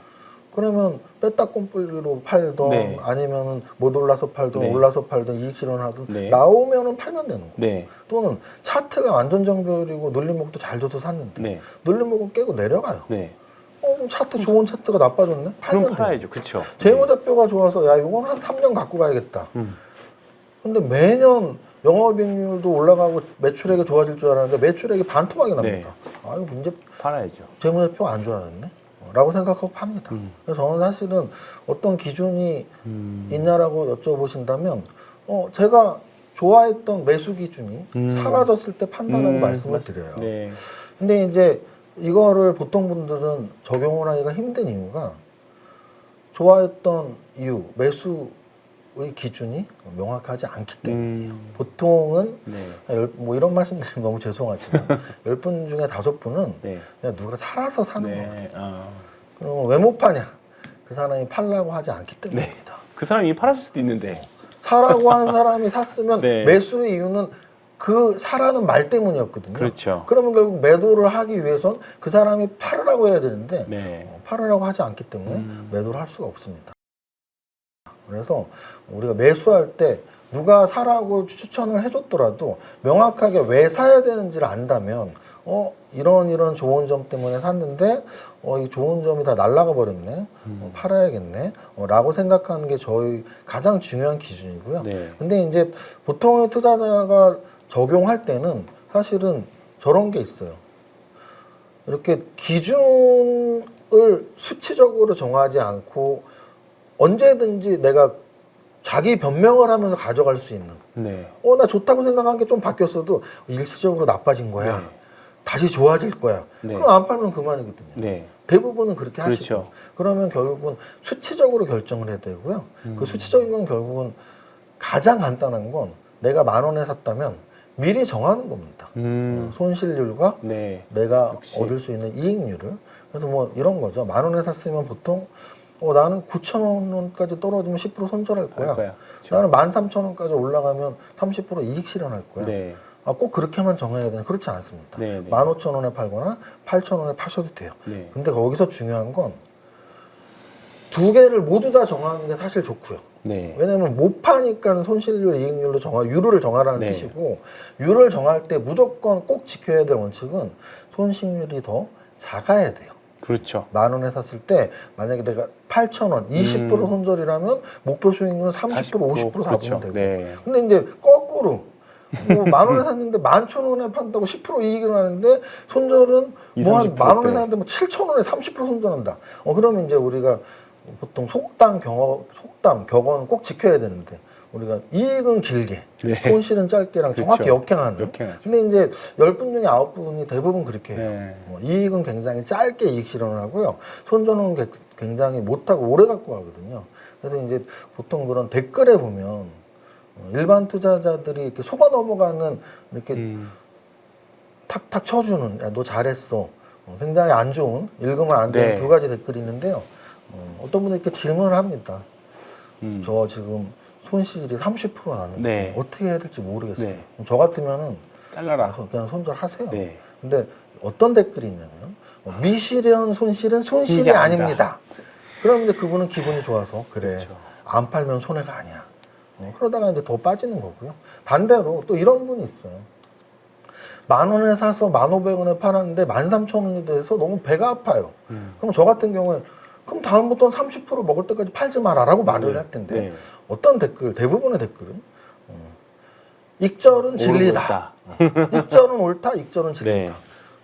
그러면 뺐다 꼼뿔기로 팔던 네. 아니면은 못 올라서 팔던 네. 올라서 팔던 이익 실현하던 네. 나오면은 팔면 되는 거예요. 네. 또는 차트가 완전 정별이고 눌림목도 잘 줘서 샀는데 네. 눌림목을 깨고 내려가요. 네. 그럼 차트 좋은 차트가 나빠졌네? 그럼 팔면 돼요. 팔아야죠. 그렇죠. 재무제표가 좋아서 야 이건 한 3년 갖고 가야겠다. 근데 매년 영업이익률도 올라가고 매출액이 좋아질 줄 알았는데 매출액이 반토막이 납니다. 이거 문제 팔아야죠. 재무제표가 안 좋아졌네? 라고 생각하고 팝니다. 그래서 저는 사실은 어떤 기준이 있냐라고 여쭤보신다면 제가 좋아했던 매수 기준이 사라졌을 때 판단하고 말씀을 드려요. 네. 근데 이제 이거를 보통 분들은 적용을 하기가 힘든 이유가 좋아했던 이유, 매수의 기준이 명확하지 않기 때문이에요. 보통은 네. 뭐 이런 말씀드리면 너무 죄송하지만 10분 중에 5분은 네. 그냥 누가 살아서 사는 네. 거거든요. 그럼 왜 못 파냐? 그 사람이 팔라고 하지 않기 때문입니다. 그 사람이 이미 팔았을 수도 있는데. 사라고 한 사람이 샀으면 네. 매수의 이유는 그 사라는 말 때문이었거든요. 그렇죠. 그러면 결국 매도를 하기 위해선 그 사람이 팔으라고 해야 되는데 네. 팔으라고 하지 않기 때문에 매도를 할 수가 없습니다. 그래서 우리가 매수할 때 누가 사라고 추천을 해줬더라도 명확하게 왜 사야 되는지를 안다면 이런 좋은 점 때문에 샀는데 이 좋은 점이 다 날아가 버렸네. 팔아야겠네. 라고 생각하는 게 저희 가장 중요한 기준이고요. 네. 근데 이제 보통의 투자자가 적용할 때는 사실은 저런 게 있어요. 이렇게 기준을 수치적으로 정하지 않고 언제든지 내가 자기 변명을 하면서 가져갈 수 있는. 네. 나 좋다고 생각한 게 좀 바뀌었어도 일시적으로 나빠진 거야. 네. 다시 좋아질 거야. 네. 그럼 안 팔면 그만이거든요. 네. 대부분은 그렇게 그렇죠. 하시고. 그러면 결국은 수치적으로 결정을 해야 되고요. 그 수치적인 건 결국은 가장 간단한 건 내가 10,000원에 샀다면 미리 정하는 겁니다. 손실률과 네. 내가 역시. 얻을 수 있는 이익률을. 그래서 뭐 이런 거죠. 10,000원에 샀으면 보통 나는 9,000원까지 떨어지면 10% 손절할 거야. 그렇죠. 나는 13,000원까지 올라가면 30% 이익 실현할 거야. 네. 꼭 그렇게만 정해야 되는 그렇지 않습니다. 네, 네. 15,000원에 팔거나 8,000원에 파셔도 돼요. 네. 근데 거기서 중요한 건 두 개를 모두 다 정하는 게 사실 좋고요. 네. 왜냐면 못 파니까 손실률, 이익률로 유를 정하라는 네. 뜻이고 유를 정할 때 무조건 꼭 지켜야 될 원칙은 손실률이 더 작아야 돼요. 그렇죠. 10,000원에 샀을 때 만약에 내가 8,000원, 20% 손절이라면 목표 수익률은 30%, 50% 잡으면 그렇죠. 되고. 네. 근데 근데 이제 거꾸로 10,000원에 샀는데 11,000원에 판다고 10% 이익을 하는데 손절은 뭐 한 20, 30% 10,000원에 네. 샀는데 뭐 7,000원에 30% 손절한다. 그러면 이제 우리가 보통 속담, 격언은 꼭 지켜야 되는데 우리가 이익은 길게, 네. 손실은 짧게랑 그렇죠. 정확히 역행하는. 역행하죠. 근데 이제 10분 중에 9분이 대부분 그렇게 해요. 네. 이익은 굉장히 짧게 이익 실현을 하고요. 손절은 굉장히 못하고 오래 갖고 가거든요. 그래서 이제 보통 그런 댓글에 보면 일반 투자자들이 이렇게 속아 넘어가는 이렇게 탁탁 쳐주는 야, 너 잘했어. 굉장히 안 좋은 읽으면 안 되는 네. 두 가지 댓글이 있는데요. 어떤 분이 이렇게 질문을 합니다. 저 지금 손실이 30% 나는데 네. 어떻게 해야 될지 모르겠어요. 네. 저 같으면은 잘라라. 그냥 손절하세요. 네. 근데 어떤 댓글이 있냐면 미실현 손실은 손실이 이게 아니다. 아닙니다. 그럼 이제 그분은 기분이 좋아서 그래 그렇죠. 안 팔면 손해가 아니야. 그러다가 이제 더 빠지는 거고요. 반대로 또 이런 분이 있어요. 10,000원에 사서 1,500원에 팔았는데 13,000원이 돼서 너무 배가 아파요. 그럼 저 같은 경우에 그럼 다음부터는 30% 먹을 때까지 팔지 마라라고 말을 할 텐데 네. 어떤 댓글, 대부분의 댓글은 익절은 진리다. 익절은 옳다, 익절은 진리다. 네.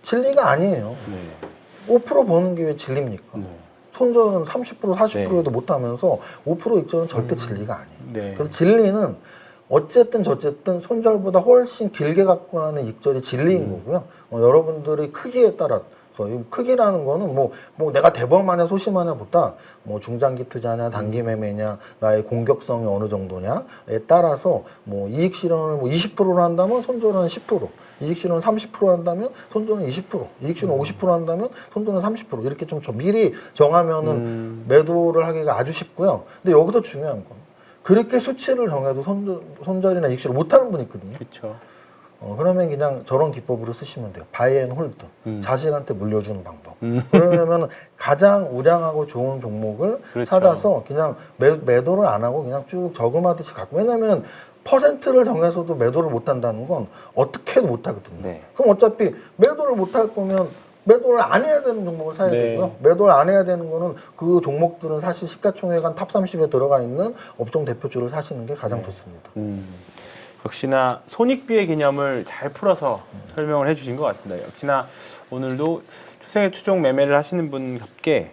진리가 아니에요. 네. 5% 버는 게 왜 진리입니까? 네. 손절은 30%, 40%에도 네. 못하면서 5% 익절은 절대 진리가 아니에요. 네. 그래서 진리는 어쨌든 저쨌든 손절보다 훨씬 길게 갖고 가는 익절이 진리인 거고요. 여러분들의 크기에 따라 그래서 이 크기라는 거는 뭐 내가 대범하냐 소심하냐보다 뭐 중장기 투자냐 단기 매매냐 나의 공격성이 어느 정도냐에 따라서 뭐 이익 실현을 뭐 20%로 한다면 손절은 10%, 이익 실현 30% 한다면 손절은 20%, 이익 실현 50% 한다면 손절은 30% 이렇게 좀 미리 정하면은 매도를 하기가 아주 쉽고요. 근데 여기서 중요한 건 그렇게 수치를 정해도 손절이나 이익 실현 못하는 분이 있거든요. 그렇죠. 그러면 그냥 저런 기법으로 쓰시면 돼요. 바이 앤 홀드. 자식한테 물려주는 방법. 그러려면 가장 우량하고 좋은 종목을 그렇죠. 찾아서 그냥 매도를 안 하고 그냥 쭉 저금하듯이 갖고. 왜냐면 퍼센트를 정해서도 매도를 못 한다는 건 어떻게 해도 못 하거든요. 네. 그럼 어차피 매도를 못 할 거면 매도를 안 해야 되는 종목을 사야 네. 되고요. 매도를 안 해야 되는 거는 그 종목들은 사실 시가총액 탑 30에 들어가 있는 업종 대표주를 사시는 게 가장 좋습니다. 역시나 손익비의 개념을 잘 풀어서 설명을 해주신 것 같습니다. 역시나 오늘도 추세 추종 매매를 하시는 분답게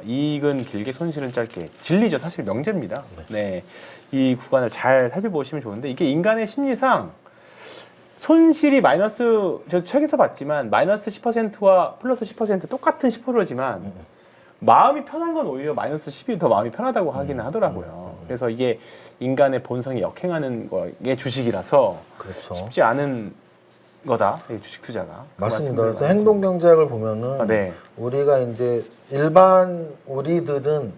이익은 길게 손실은 짧게 진리죠. 사실 명제입니다. 네, 이 구간을 잘 살펴보시면 좋은데 이게 인간의 심리상 손실이 마이너스 저 책에서 봤지만 마이너스 10%와 플러스 10% 똑같은 10%지만 마음이 편한 건 오히려 마이너스 10이 더 마음이 편하다고 하기는 하더라고요. 그래서 이게 인간의 본성이 역행하는 거에 주식이라서 그렇죠. 쉽지 않은 거다. 이 주식 투자가. 맞습니다. 그래서 행동 경제학을 보면은 네. 우리가 이제 일반 우리들은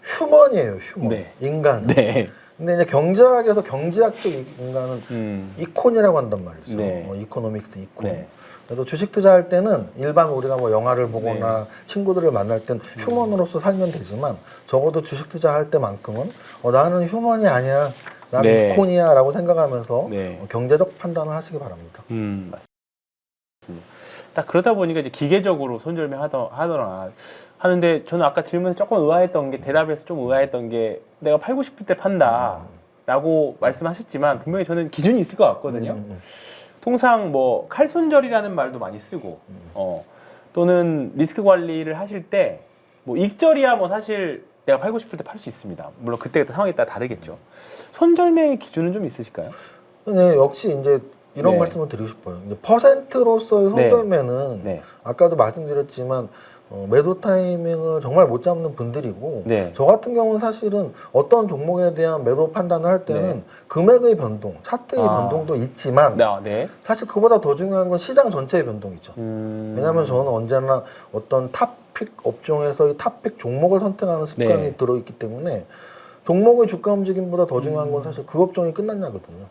휴먼이에요. 휴먼. 네. 인간. 네. 근데 이제 경제학에서 경제학적 인간은 이콘이라고 한단 말이죠. 네. 이코노믹스 이콘. 네. 그래서 주식 투자할 때는 일반 우리가 뭐 영화를 보거나 친구들을 만날 땐 휴먼으로서 살면 되지만 적어도 주식 투자할 때만큼은 나는 휴먼이 아니야. 나는 네. 이콘이야라고 생각하면서 네. 경제적 판단을 하시기 바랍니다. 맞습니다. 딱 그러다 보니까 이제 기계적으로 손절매 하더라 하는데 저는 아까 질문에서 조금 의아했던 게 대답에서 좀 의아했던 게 내가 팔고 싶을 때 판다라고 말씀하셨지만 분명히 저는 기준이 있을 것 같거든요. 통상 뭐 칼손절이라는 말도 많이 쓰고 또는 리스크 관리를 하실 때 뭐 익절이야 뭐 사실 내가 팔고 싶을 때 팔 수 있습니다. 물론 그때 상황에 따라 다르겠죠. 손절매의 기준은 좀 있으실까요? 네, 역시 이제 이런 네. 말씀을 드리고 싶어요. 이제 퍼센트로서의 손절매는 네. 아까도 말씀드렸지만 매도 타이밍을 정말 못 잡는 분들이고 네. 저 같은 경우는 사실은 어떤 종목에 대한 매도 판단을 할 때는 네. 금액의 변동, 차트의 변동도 있지만 네. 사실 그보다 더 중요한 건 시장 전체의 변동이죠. 왜냐하면 저는 언제나 어떤 탑픽 업종에서의 탑픽 종목을 선택하는 습관이 네. 들어있기 때문에 종목의 주가 움직임보다 더 중요한 건 사실 그 업종이 끝났냐거든요.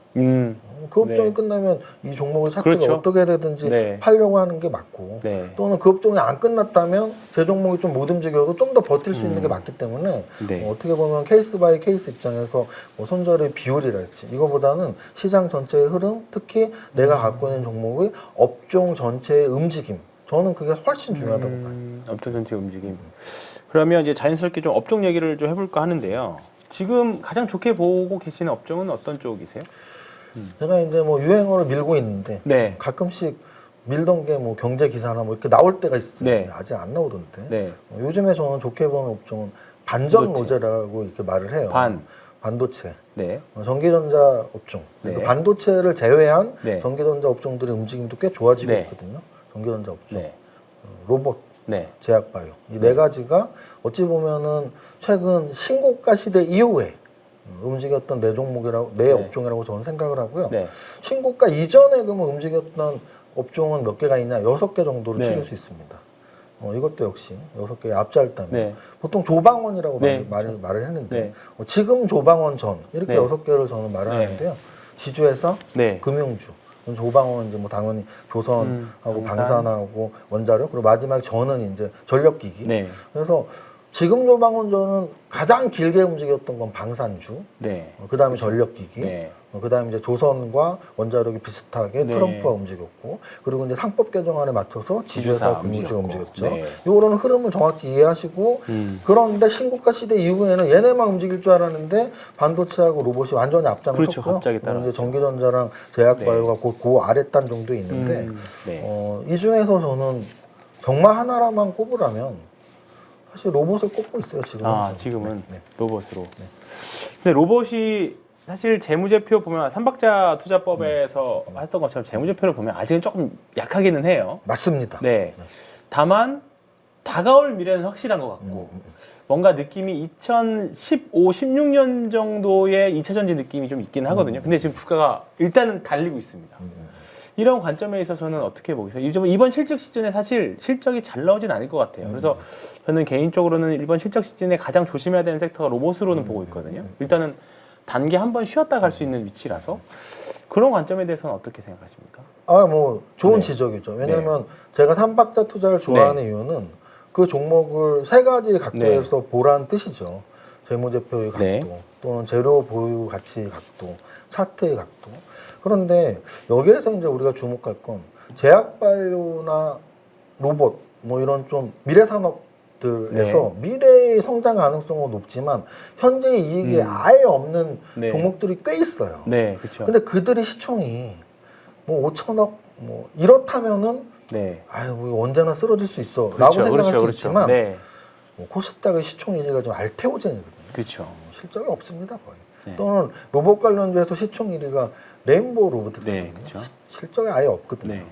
그 업종이 네. 끝나면 이 종목의 차트가 그렇죠. 어떻게 되든지 네. 팔려고 하는 게 맞고 네. 또는 그 업종이 안 끝났다면 제 종목이 좀 못 움직여도 좀 더 버틸 수 있는 게 맞기 때문에 네. 어떻게 보면 케이스 바이 케이스 입장에서 뭐 손절의 비율이랄지 이거보다는 시장 전체의 흐름 특히 내가 갖고 있는 종목의 업종 전체의 움직임 저는 그게 훨씬 중요하다고 봐요. 업종 전체 움직임. 그러면 이제 자연스럽게 좀 업종 얘기를 좀 해볼까 하는데요. 지금 가장 좋게 보고 계시는 업종은 어떤 쪽이세요? 제가 이제 뭐 유행어를 밀고 있는데 네. 가끔씩 밀던 게 뭐 경제 기사나 뭐 이렇게 나올 때가 있어요. 네. 아직 안 나오던데. 네. 요즘에 저는 좋게 보는 업종은 반전 반도체. 로제라고 이렇게 말을 해요. 반도체. 네. 전기전자 업종. 그래서 네. 반도체를 제외한 네. 전기전자 업종들의 움직임도 꽤 좋아지고 네. 있거든요. 전기전자 업종. 네. 로봇, 네. 제약바이오. 이 네 가지가 어찌 보면은 최근 신고가 시대 이후에 움직였던 네 종목이라고, 네 업종이라고 저는 생각을 하고요. 네. 신고가 이전에 그러면 움직였던 업종은 몇 개가 있냐? 6개 정도로 네. 치를 수 있습니다. 이것도 역시 6개의 앞잘다면 네. 보통 조방원이라고 네. 말을 했는데 네. 지금 조방원 전 이렇게 네. 6개를 저는 말을 네. 하는데요. 지주회사, 네. 금융주. 조방원은 이제 뭐 당연히 조선하고 방산. 방산하고 원자력 그리고 마지막 전은 이제 전력기기. 네. 그래서 지금 조방원 전은 가장 길게 움직였던 건 방산주. 네. 그다음에 전력기기. 네. 그다음에 이제 조선과 원자력이 비슷하게 네. 트럼프가 움직였고 그리고 이제 상법 개정안에 맞춰서 지주회사 금융주가 움직였죠. 네. 요거는 흐름을 정확히 이해하시고 그런데 신고가 시대 이후에는 얘네만 움직일 줄 알았는데 반도체하고 로봇이 완전히 앞장을 그렇죠. 섰고요. 갑자기 따라갔죠. 이제 전기전자랑 제약바이오가 그 아랫단 정도에 있는데 네. 이 중에서 저는 정말 하나라만 꼽으라면 사실 로봇을 꼽고 있어요 지금. 지금은 네. 로봇으로. 근데 로봇이 사실 재무제표 보면 삼박자 투자법에서 했던 것처럼 재무제표를 보면 아직은 조금 약하기는 해요. 맞습니다. 네. 다만 다가올 미래는 확실한 것 같고 뭔가 느낌이 2015, 16년 정도의 2차 전지 느낌이 좀 있긴 하거든요. 근데 지금 주가가 일단은 달리고 있습니다. 이런 관점에 있어서는 어떻게 보겠어요? 이번 실적 시즌에 사실 실적이 잘 나오진 않을 것 같아요. 그래서 저는 개인적으로는 이번 실적 시즌에 가장 조심해야 되는 섹터가 로봇으로는 보고 있거든요. 일단은 단계 한 번 쉬었다 갈 수 있는 위치라서 그런 관점에 대해서는 어떻게 생각하십니까? 뭐 좋은 네. 지적이죠. 왜냐하면 제가 삼박자 투자를 좋아하는 이유는 그 종목을 세 가지 각도에서 보란 뜻이죠. 재무제표의 각도, 네. 또는 재료 보유 가치 각도, 차트의 각도. 그런데 여기에서 이제 우리가 주목할 건 제약바이오나 로봇 뭐 이런 좀 미래 산업들에서 미래의 성장 가능성은 높지만 현재 이익이 아예 없는 네. 종목들이 꽤 있어요. 네, 그렇죠. 근데 그들의 시총이 뭐 5천억 뭐 이렇다면은 네. 아유 뭐 언제나 쓰러질 수 있어라고 그렇죠, 생각할 그렇죠, 수 있지만 네. 뭐 코스닥의 시총 1위가 좀 알테오젠이거든요. 그렇죠. 실적이 없습니다 거의. 네. 또는 로봇 관련주에서 시총 1위가 레인보우 로보틱스거든요. 네, 그렇죠. 실적이 아예 없거든요. 네.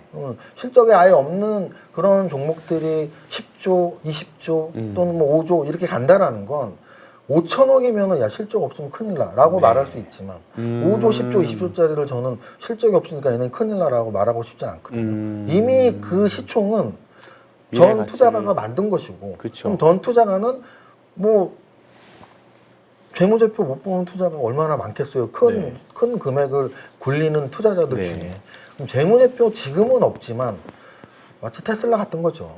실적이 아예 없는 그런 종목들이 10조, 20조 또는 뭐 5조 이렇게 간다라는 건 5천억이면은 야 실적 없으면 큰일 나라고 네. 말할 수 있지만 5조, 10조, 20조짜리를 저는 실적이 없으니까 얘는 큰일 나라고 말하고 싶진 않거든요. 이미 그 시총은 전 미래 투자가가 가치를- 만든 것이고 그쵸. 그럼 전 투자가는 뭐 재무제표 못 보는 투자가 얼마나 많겠어요. 큰 금액을 굴리는 투자자들 네. 중에. 그럼 재무제표 지금은 없지만 마치 테슬라 같은 거죠.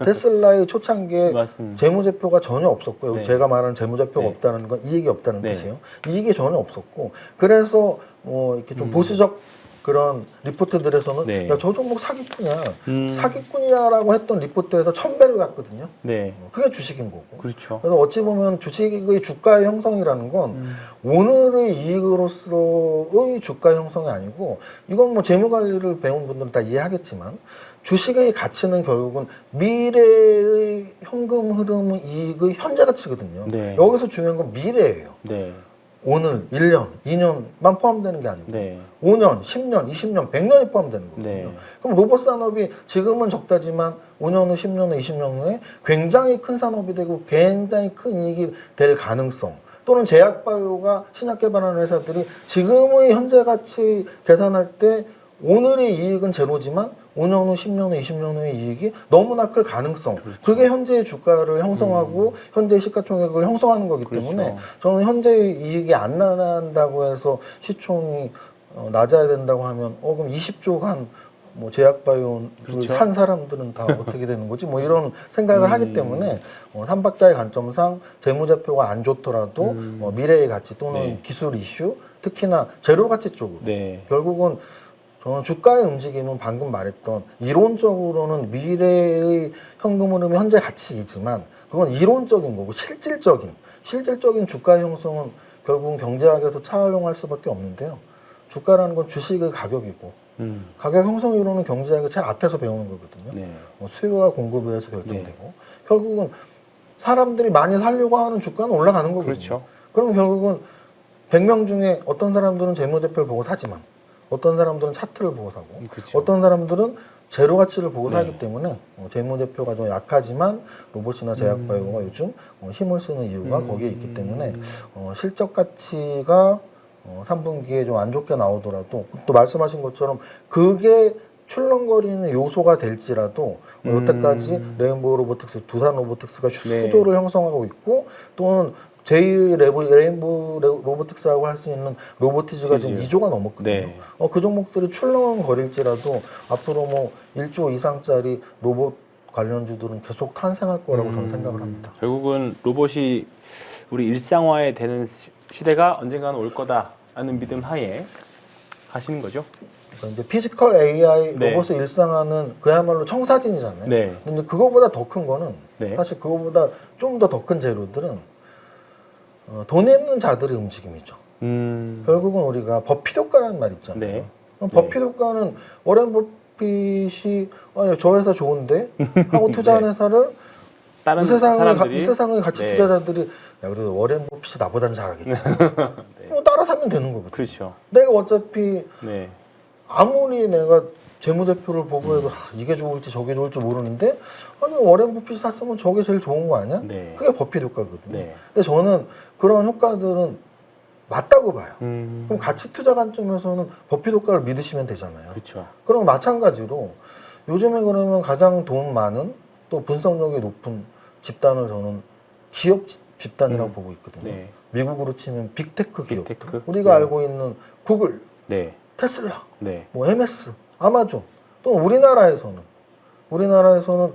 테슬라의 초창기에 맞습니다. 재무제표가 전혀 없었고요. 네. 제가 말하는 재무제표가 네. 없다는 건 이익이 없다는 네. 뜻이에요. 이익이 전혀 없었고 그래서 뭐 이렇게 좀 보수적 그런 리포트들에서는 네. 야, 저 종목 사기꾼이야. 사기꾼이야라고 했던 리포트에서 1000배를 갔거든요. 네. 그게 주식인 거고. 그렇죠. 그래서 어찌 보면 주식의 주가의 형성이라는 건 오늘의 이익으로서의 주가 형성이 아니고 이건 뭐 재무 관리를 배운 분들은 다 이해하겠지만 주식의 가치는 결국은 미래의 현금 흐름 이익의 현재 가치거든요. 네. 여기서 중요한 건 미래예요. 네. 오늘, 1년, 2년만 포함되는 게 아니고 네. 5년, 10년, 20년, 100년이 포함되는 거거든요. 네. 그럼 로봇 산업이 지금은 적자지만 5년 후, 10년 후, 20년 후에 굉장히 큰 산업이 되고 굉장히 큰 이익이 될 가능성 또는 제약바이오가 신약 개발하는 회사들이 지금의 현재 가치 계산할 때 오늘의 이익은 제로지만 5년 후, 10년 후, 20년 후의 이익이 너무나 클 가능성. 그게 현재의 주가를 형성하고 현재의 시가총액을 형성하는 거기 때문에 그렇죠. 저는 현재의 이익이 안 난다고 해서 시총이 낮아야 된다고 하면 그럼 20조간 뭐 제약바이오를 그렇죠. 산 사람들은 다 어떻게 되는 거지? 뭐 이런 생각을 하기 때문에 삼박자의 관점상 재무제표가 안 좋더라도 미래의 가치 또는 네. 기술 이슈 특히나 재료 가치 쪽으로 네. 결국은 저는 주가의 움직임은 방금 말했던 이론적으로는 미래의 현금 흐름이 현재 가치이지만 그건 이론적인 거고 실질적인 주가 형성은 결국은 경제학에서 차용할 수밖에 없는데요. 주가라는 건 주식의 가격이고 가격 형성 이론은 경제학의 제일 앞에서 배우는 거거든요. 네. 수요와 공급에 의해서 결정되고 결국은 사람들이 많이 살려고 하는 주가는 올라가는 거거든요. 그렇죠. 그럼 결국은 100명 중에 어떤 사람들은 재무제표를 보고 사지만 어떤 사람들은 차트를 보고 사고 그렇죠. 어떤 사람들은 재료 가치를 보고 네. 사기 때문에 재무제표가 좀 약하지만 로봇이나 제약바이오가 요즘 힘을 쓰는 이유가 거기에 있기 때문에 실적 가치가 3분기에 좀 안 좋게 나오더라도 또 말씀하신 것처럼 그게 출렁거리는 요소가 될지라도 여태까지 레인보우 로보틱스, 두산 로보틱스가 수조를 형성하고 있고 또는 제2 레인보우 로보틱스라고 할 수 있는 로보티즈가 지금 2조가 넘었거든요. 네. 그 종목들이 출렁거릴지라도 앞으로 뭐 1조 이상짜리 로봇 관련주들은 계속 탄생할 거라고 저는 생각을 합니다. 결국은 로봇이 우리 일상화에 되는 시대가 언젠가는 올 거다라는 믿음 하에 가시는 거죠. 그래서 이제 피지컬 AI 네. 로봇을 일상화는 그야말로 청사진이잖아요. 네. 근데 그거보다 더 큰 거는 네. 사실 그거보다 좀 더 큰 재료들은 돈 있는 자들의 움직임이죠. 결국은 우리가 버핏 효과라는 말 있잖아요. 네. 그럼 버핏 효과는 워렌 버핏이 저 회사 좋은데 하고 투자한 회사를 다른 이 사람들이 세상의 가치 네. 투자자들이 야 그래도 워렌 버핏이 나보단 잘하겠지. 네. 따라 사면 되는 거거든. 그렇죠. 내가 어차피 네. 아무리 내가 재무제표를 보고 해도 이게 좋을지 저게 좋을지 모르는데 아니 워렌 버핏이 샀으면 저게 제일 좋은 거 아니야? 네. 그게 버핏 효과거든요. 네. 근데 저는 그런 효과들은 맞다고 봐요. 그럼 가치 투자 관점에서는 버핏 효과를 믿으시면 되잖아요. 그렇죠. 그럼 마찬가지로 요즘에 그러면 가장 돈 많은 또 분석력이 높은 집단을 저는 기업 집단이라고 보고 있거든요. 네. 미국으로 치면 빅테크 기업. 빅테크? 우리가 네. 알고 있는 구글, 네. 테슬라, 네. 뭐 MS, 아마존. 또 우리나라에서는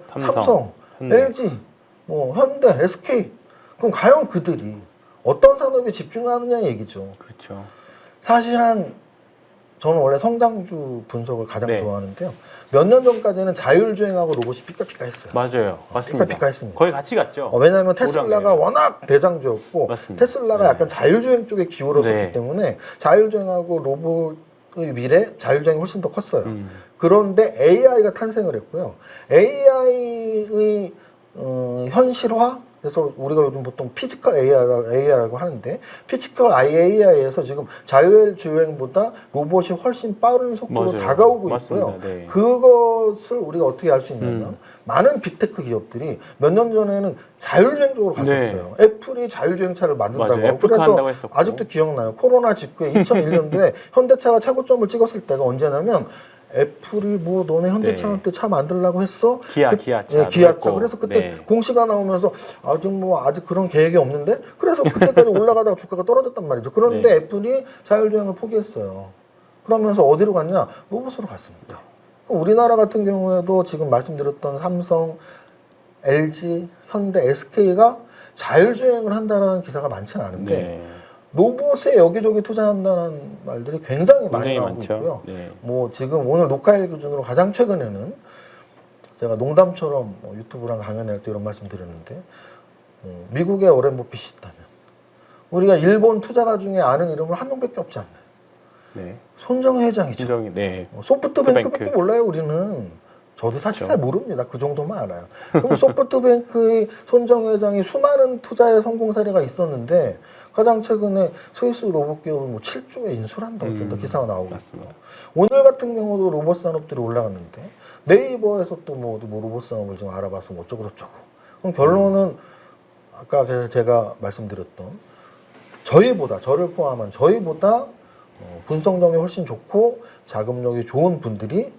삼성, 현대. LG, 뭐 현대, SK. 그럼 과연 그들이 어떤 산업에 집중하느냐 얘기죠. 그렇죠. 사실 저는 원래 성장주 분석을 가장 네. 좋아하는데요. 몇 년 전까지는 자율주행하고 로봇이 피카피카했어요. 맞아요. 맞습니다. 피카피카했습니다. 거의 같이 갔죠. 왜냐하면 테슬라가 오락내려. 워낙 대장주였고 맞습니다. 테슬라가 네. 약간 자율주행 쪽에 기울었었기 네. 때문에 자율주행하고 로봇의 미래, 자율주행이 훨씬 더 컸어요. 그런데 AI가 탄생을 했고요. AI의 현실화, 그래서 우리가 요즘 보통 피지컬 AI라고 하는데 피지컬 AI에서 지금 자율주행보다 로봇이 훨씬 빠른 속도로 맞아요. 다가오고 맞습니다. 있고요. 네. 그것을 우리가 어떻게 알 수 있냐면 많은 빅테크 기업들이 몇 년 전에는 자율주행 쪽으로 갔었어요. 애플이 자율주행차를 만든다고 맞아요. 하고 애플카 한다고 그래서 했었고. 아직도 기억나요. 코로나 직후에 2001년도에 현대차가 최고점을 찍었을 때가 언제냐면 애플이 뭐 너네 현대차한테 차 만들려고 했어? 기아 네, 기아차. 했고. 그래서 그때 네. 공시가 나오면서 아직 그런 계획이 없는데 그래서 그때까지 올라가다가 주가가 떨어졌단 말이죠. 그런데 네. 애플이 자율주행을 포기했어요. 그러면서 어디로 갔냐? 로봇으로 갔습니다. 그럼 우리나라 같은 경우에도 지금 말씀드렸던 삼성, LG, 현대, SK가 자율주행을 한다는 기사가 많지는 않은데 네. 로봇에 여기저기 투자한다는 말들이 굉장히 많이 굉장히 나오고 많죠. 있고요. 네. 뭐 지금 오늘 녹화일 기준으로 가장 최근에는 제가 농담처럼 유튜브랑 강연할 때 이런 말씀 드렸는데 미국의 워렌 버핏이 있다면 우리가 일본 투자가 중에 아는 이름을 한 명밖에 없지 않나요? 네. 손정혜 회장이죠. 진정이 네. 소프트뱅크밖에 몰라요 우리는. 저도 사실 그렇죠. 잘 모릅니다. 그 정도만 알아요. 그럼 소프트뱅크의 손정혜 회장이 수많은 투자의 성공 사례가 있었는데 가장 최근에 스위스 로봇 기업을 뭐 7조에 인수한다고 좀 더 기사가 나오고 맞습니다. 있고요. 오늘 같은 경우도 로봇 산업들이 올라갔는데 네이버에서 또 뭐 로봇 산업을 좀 알아봐서 뭐 어쩌고 저쩌고. 그럼 결론은 아까 제가 말씀드렸던 저를 포함한 저희보다 분석력이 훨씬 좋고 자금력이 좋은 분들이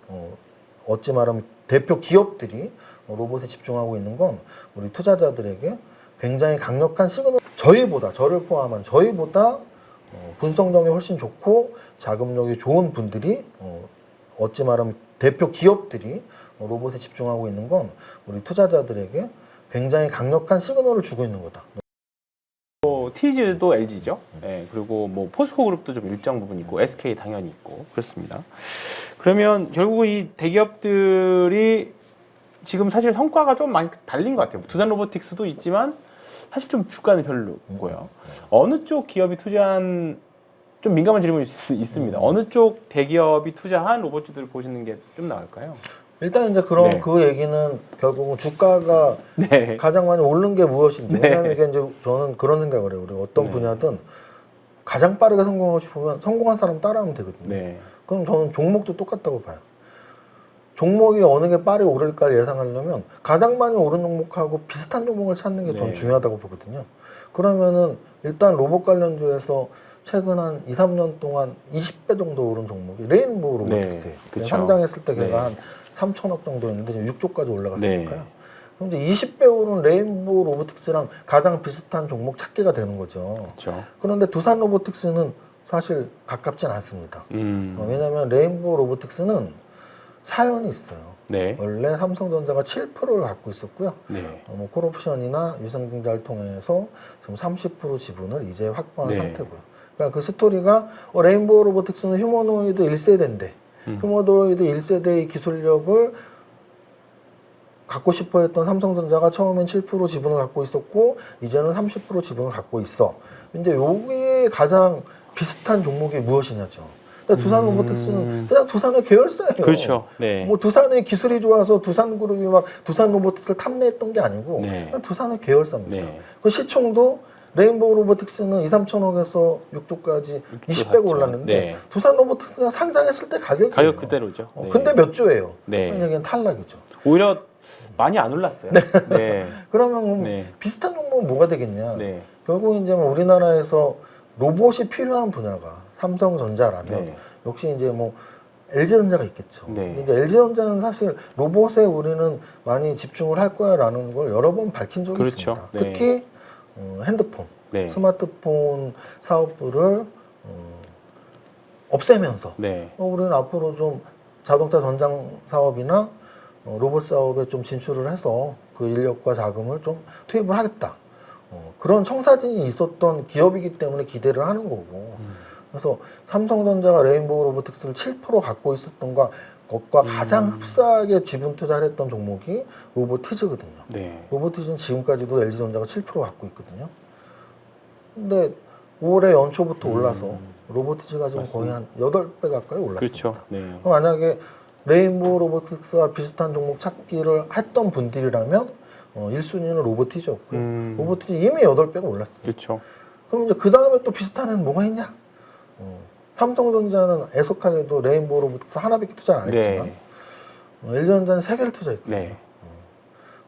어찌 말하면 대표 기업들이 로봇에 집중하고 있는 건 우리 투자자들에게 굉장히 강력한 시그널. 저를 포함한 저희보다 분석력이 훨씬 좋고 자금력이 좋은 분들이 어찌 말하면 대표 기업들이 로봇에 집중하고 있는 건 우리 투자자들에게 굉장히 강력한 시그널을 주고 있는 거다. 티즈도 LG죠. 네, 그리고 뭐 포스코 그룹도 좀 일정 부분 있고 SK 당연히 있고 그렇습니다. 그러면 결국 이 대기업들이 지금 사실 성과가 좀 많이 달린 것 같아요. 두산 로보틱스도 있지만 사실 좀 주가는 별로고요. 어느 쪽 기업이 투자한 좀 민감한 질문이 있습니다. 어느 쪽 대기업이 투자한 로봇주들을 보시는 게 좀 나을까요? 일단 이제 그런 네. 그 얘기는 결국은 주가가 네. 가장 많이 오른 게 무엇인지. 네. 왜냐하면 이게 이제 저는 그런 생각을 해요. 우리 어떤 네. 분야든 가장 빠르게 성공하고 싶으면 성공한 사람 따라하면 되거든요. 네. 그럼 저는 종목도 똑같다고 봐요. 종목이 어느 게 빠르게 오를까 예상하려면 가장 많이 오른 종목하고 비슷한 종목을 찾는 게 저는 네. 중요하다고 보거든요. 그러면은 일단 로봇 관련주에서 최근 한 2, 3년 동안 20배 정도 오른 종목이 레인보우 로보틱스예요. 그쵸. 상장했을 때 걔가 네. 한 3천억 정도였는데 지금 6조까지 올라갔으니까요. 네. 그럼 이제 20배 오른 레인보우 로보틱스랑 가장 비슷한 종목 찾기가 되는 거죠. 그렇죠. 그런데 두산 로보틱스는 사실 가깝진 않습니다. 왜냐하면 레인보우 로보틱스는 사연이 있어요. 네. 원래 삼성전자가 7%를 갖고 있었고요. 네. 뭐 콜옵션이나 유상증자를 통해서 지금 30% 지분을 이제 확보한 네. 상태고요. 그러니까 그 스토리가 레인보우 로보틱스는 휴머노이드 1세대인데 휴머노이드 1세대의 기술력을 갖고 싶어 했던 삼성전자가 처음엔 7% 지분을 갖고 있었고 이제는 30% 지분을 갖고 있어. 근데 여기에 가장 비슷한 종목이 무엇이냐죠. 두산 로보틱스는 그냥 두산의 계열사예요. 그렇죠. 네. 뭐 두산의 기술이 좋아서 두산그룹이 막 두산 로보틱스를 탐내했던 게 아니고 네. 그냥 두산의 계열사입니다. 네. 그 시총도 레인보우 로보틱스는 2, 3천억에서 6조까지 20배가 올랐는데 네. 두산 로보틱스가 상장했을 때 가격이에요. 가격 그대로죠. 네. 근데 몇 조예요? 네. 여기는 탈락이죠. 오히려 많이 안 올랐어요. 네. 그러면 네. 비슷한 종목은 뭐가 되겠냐? 네. 결국 이제 뭐 우리나라에서 로봇이 필요한 분야가 삼성전자라면 네. 역시 이제 뭐 LG전자가 있겠죠. 네. 근데 이제 LG전자는 사실 로봇에 우리는 많이 집중을 할 거야라는 걸 여러 번 밝힌 적이 그렇죠. 있습니다. 네. 특히 핸드폰, 네. 스마트폰 사업부를 없애면서 네. 우리는 앞으로 좀 자동차 전장 사업이나 로봇 사업에 좀 진출을 해서 그 인력과 자금을 좀 투입을 하겠다. 그런 청사진이 있었던 기업이기 때문에 기대를 하는 거고. 그래서 삼성전자가 레인보우 로보틱스를 7% 갖고 있었던 것과 가장 흡사하게 지분 투자를 했던 종목이 로보티즈거든요. 네. 로보티즈는 지금까지도 LG전자가 7% 갖고 있거든요. 근데 올해 연초부터 올라서 로보티즈가 지금 거의 한 8배 가까이 올랐습니다. 그렇죠. 네. 그럼 만약에 레인보우 로보틱스와 비슷한 종목 찾기를 했던 분들이라면 1순위는 로보티즈였고요. 로보티즈 이미 8배가 올랐어요. 그렇죠. 그럼 이제 그 다음에 또 비슷한 애는 뭐가 있냐? 삼성전자는 애석하게도 레인보우 로보틱스 하나밖에 투자를 안 했지만 네. LG전자는 3개를 투자했거든요. 네.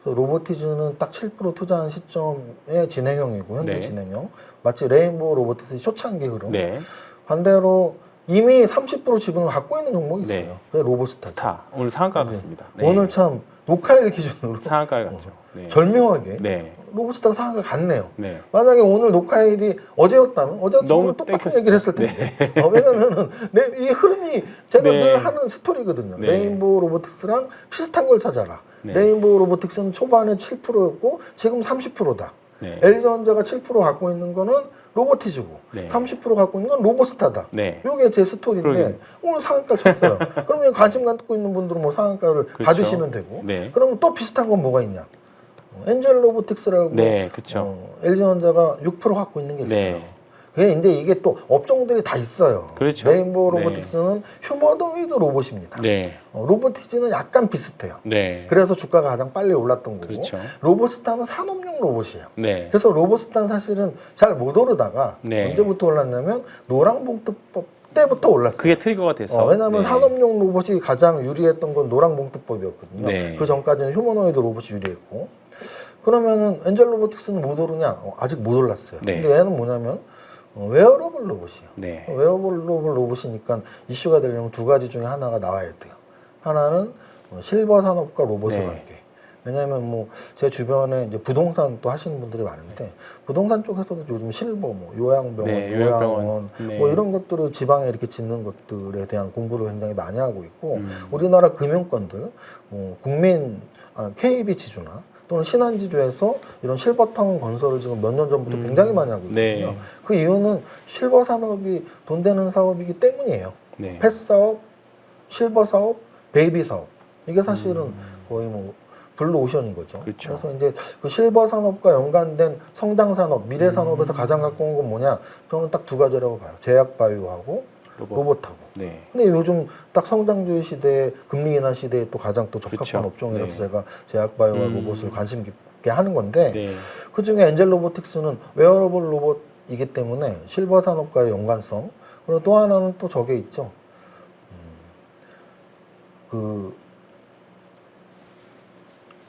그래서 로보티즈는 딱 7% 투자한 시점의 진행형이고 현재 네. 진행형. 마치 레인보우 로보틱스의 초창기 흐름. 네. 반대로 이미 30% 지분을 갖고 있는 종목이 있어요. 네. 그게 로보스타. 스타. 오늘 상한가 같습니다. 네. 오늘 참 녹화일 기준으로 상한가 같죠. 네. 절묘하게 네. 로보스타가 상한가 갔네요. 네. 만약에 오늘 녹화일이 어제였다면 어제도 너무 똑같은 땡겼을 얘기를 했을 텐데 왜냐면은 이 흐름이 제가 네. 늘 하는 스토리거든요. 네. 레인보우 로보틱스랑 비슷한 걸 찾아라. 네. 레인보우 로보틱스는 초반에 7%였고 지금 30%다. 네. LG전자가 7% 갖고 있는 거는 로보티즈고 네. 30% 갖고 있는 건 로보스타다. 네. 이게 제 스토리인데 그러게요. 오늘 상한가를 쳤어요. 그러면 관심 갖고 있는 분들은 뭐 상한가를 그렇죠. 받으시면 되고 네. 그러면 또 비슷한 건 뭐가 있냐. 엔젤 로보틱스라고 네, 그렇죠. LG전자가 6% 갖고 있는 게 있어요. 네. 그게 이제 이게 또 업종들이 다 있어요. 그렇죠. 레인보우 네. 로보틱스는 휴머노이드 로봇입니다. 네. 로보티즈는 약간 비슷해요. 네. 그래서 주가가 가장 빨리 올랐던 거고 그렇죠. 로보스타는 산업용 로봇이에요. 네. 그래서 로보스타는 사실은 잘 못 오르다가 네. 언제부터 올랐냐면 노랑봉투법 때부터 올랐어요. 그게 트리거가 됐어. 왜냐하면 네. 산업용 로봇이 가장 유리했던 건 노랑봉투법이었거든요. 네. 그 전까지는 휴머노이드 로봇이 유리했고 그러면은 엔젤 로보틱스는 못 오르냐? 아직 못 올랐어요. 네. 근데 얘는 뭐냐면 웨어러블 로봇이에요. 네. 웨어러블 로봇이니까 이슈가 되려면 두 가지 중에 하나가 나와야 돼요. 하나는 실버 산업과 로봇의 네. 관계. 왜냐하면 뭐 제 주변에 이제 부동산 또 하시는 분들이 많은데 부동산 쪽에서도 요즘 실버, 뭐 요양병원, 네, 요양원, 네. 뭐 이런 것들을 지방에 이렇게 짓는 것들에 대한 공부를 굉장히 많이 하고 있고 우리나라 금융권들, KB 지주나 또는 신한지주에서 이런 실버타운 건설을 지금 몇 년 전부터 굉장히 많이 하고 있거든요. 네. 그 이유는 실버 산업이 돈 되는 사업이기 때문이에요. 네. 펫 사업, 실버 사업, 베이비 사업. 이게 사실은 거의 뭐 블루 오션인 거죠. 그렇죠. 그래서 이제 그 실버 산업과 연관된 성장 산업, 미래 산업에서 가장 갖고 온 건 뭐냐? 저는 딱 두 가지라고 봐요. 제약 바이오하고 로봇하고. 네. 근데 요즘 딱 성장주의 시대에 금리 인하 시대에 또 가장 또 적합한 그렇죠. 업종이라서 네. 제가 제약 바이오와 로봇을 관심 깊게 하는 건데 네. 그 중에 엔젤 로보틱스는 웨어러블 로봇이기 때문에 실버 산업과의 연관성 그리고 또 하나는 또 저게 있죠. 그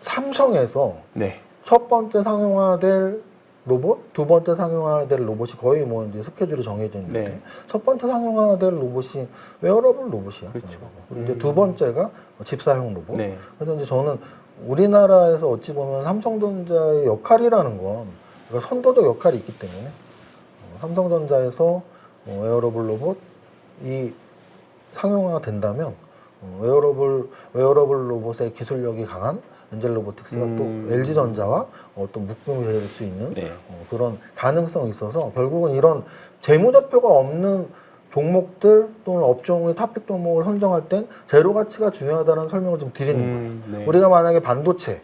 삼성에서 네. 첫 번째 상용화될 로봇, 두 번째 상용화될 로봇이 거의 뭐 이제 스케줄이 정해져 있는데 네. 첫 번째 상용화될 로봇이 웨어러블 로봇이야. 그렇죠. 그리고 이제 두 번째가 집사용 로봇. 네. 그래서 이제 저는 우리나라에서 어찌 보면 삼성전자의 역할이라는 건 그러니까 선도적 역할이 있기 때문에 삼성전자에서 웨어러블 로봇이 상용화가 된다면 웨어러블 로봇의 기술력이 강한 엔젤 로보틱스가 또 LG전자와 어떤 묶음이 될 수 있는 네. 그런 가능성이 있어서 결국은 이런 재무제표가 없는 종목들 또는 업종의 탑픽 종목을 선정할 땐 제로 가치가 중요하다는 설명을 좀 드리는 거예요. 네. 우리가 만약에 반도체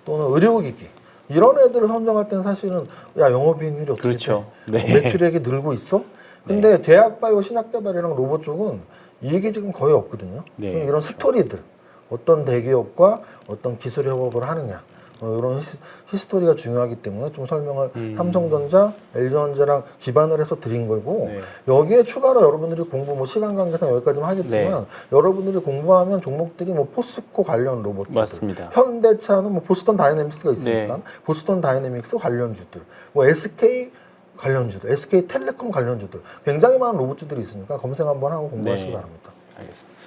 또는 의료기기 이런 애들을 선정할 때는 사실은 야 영업이익률이 어떻게 그렇죠. 돼? 네. 매출액이 늘고 있어? 근데 제약바이오 신약개발이랑 로봇 쪽은 이게 지금 거의 없거든요. 네. 이런 스토리들 어떤 대기업과 어떤 기술 협업을 하느냐 이런 히스토리가 중요하기 때문에 좀 설명을 삼성전자, LG전자랑 기반을 해서 드린 거고 네. 여기에 추가로 여러분들이 공부 뭐 시간 관계상 여기까지만 하겠지만 여러분들이 공부하면 종목들이 뭐 포스코 관련 로봇들, 맞습니다. 현대차는 뭐 보스턴 다이내믹스가 있으니까 네. 보스턴 다이내믹스 관련주들, 뭐 SK 관련주들, SK텔레콤 관련주들 굉장히 많은 로봇주들이 있으니까 검색 한번 하고 공부하시기 네. 바랍니다. 알겠습니다.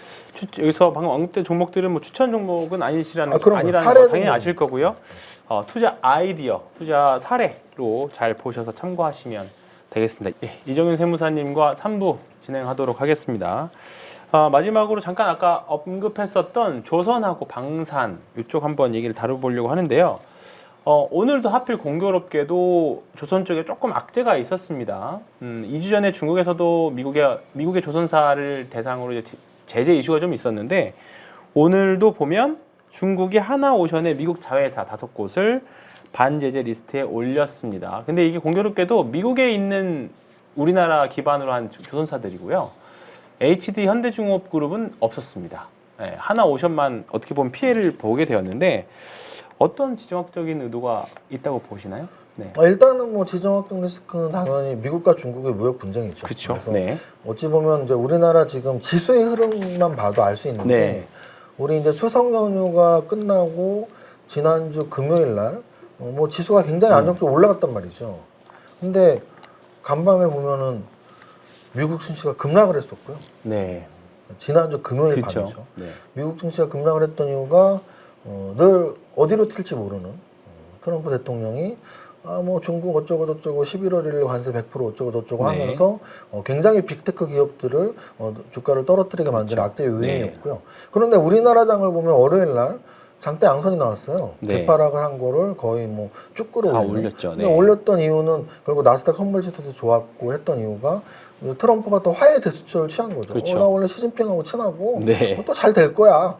여기서 방금 언급된 종목들은 뭐 추천 종목은 아니라는 그럼요. 거 당연히 아실 거고요. 투자 아이디어, 투자 사례로 잘 보셔서 참고하시면 되겠습니다. 예, 이정윤 세무사님과 3부 진행하도록 하겠습니다. 마지막으로 잠깐 아까 언급했었던 조선하고 방산 이쪽 한번 얘기를 다뤄보려고 하는데요. 오늘도 하필 공교롭게도 조선 쪽에 조금 악재가 있었습니다. 2주 전에 중국에서도 미국의 조선사를 대상으로 이제 제재 이슈가 좀 있었는데 오늘도 보면 중국이 하나오션의 미국 자회사 5곳을 반제재 리스트에 올렸습니다. 근데 이게 공교롭게도 미국에 있는 우리나라 기반으로 한 조선사들이고요. HD 현대중공업그룹은 없었습니다. 네, 하나오션만 어떻게 보면 피해를 보게 되었는데 어떤 지정학적인 의도가 있다고 보시나요? 네. 일단은 뭐 지정학적 리스크는 당연히 미국과 중국의 무역 분쟁이죠. 그렇죠. 그래서 네. 어찌 보면 이제 우리나라 지금 지수의 흐름만 봐도 알 수 있는데 네. 우리 이제 추석 연휴가 끝나고 지난주 금요일 날 뭐 지수가 굉장히 안정적으로 올라갔단 말이죠. 근데 간밤에 보면은 미국 증시가 급락을 했었고요. 네. 지난주 금요일 그렇죠. 밤이죠. 네. 미국 증시가 급락을 했던 이유가 늘 어디로 튈지 모르는 트럼프 대통령이 뭐 중국 어쩌고 저쩌고 11월 1일 관세 100% 어쩌고 저쩌고 네. 하면서 굉장히 빅테크 기업들을 주가를 떨어뜨리게 만드는 악재 네. 요인이었고요. 그런데 우리나라 장을 보면 월요일 날 장대 양선이 나왔어요. 네. 대파락을 한 거를 거의 뭐 쭉 다 끌어올리는. 올렸죠. 근데 네. 올렸던 이유는 결국 나스닥 선물지수도 좋았고 했던 이유가 트럼프가 또 화해 제스처를 취한 거죠. 그렇죠. 나 원래 시진핑하고 친하고 네. 또 잘 될 거야.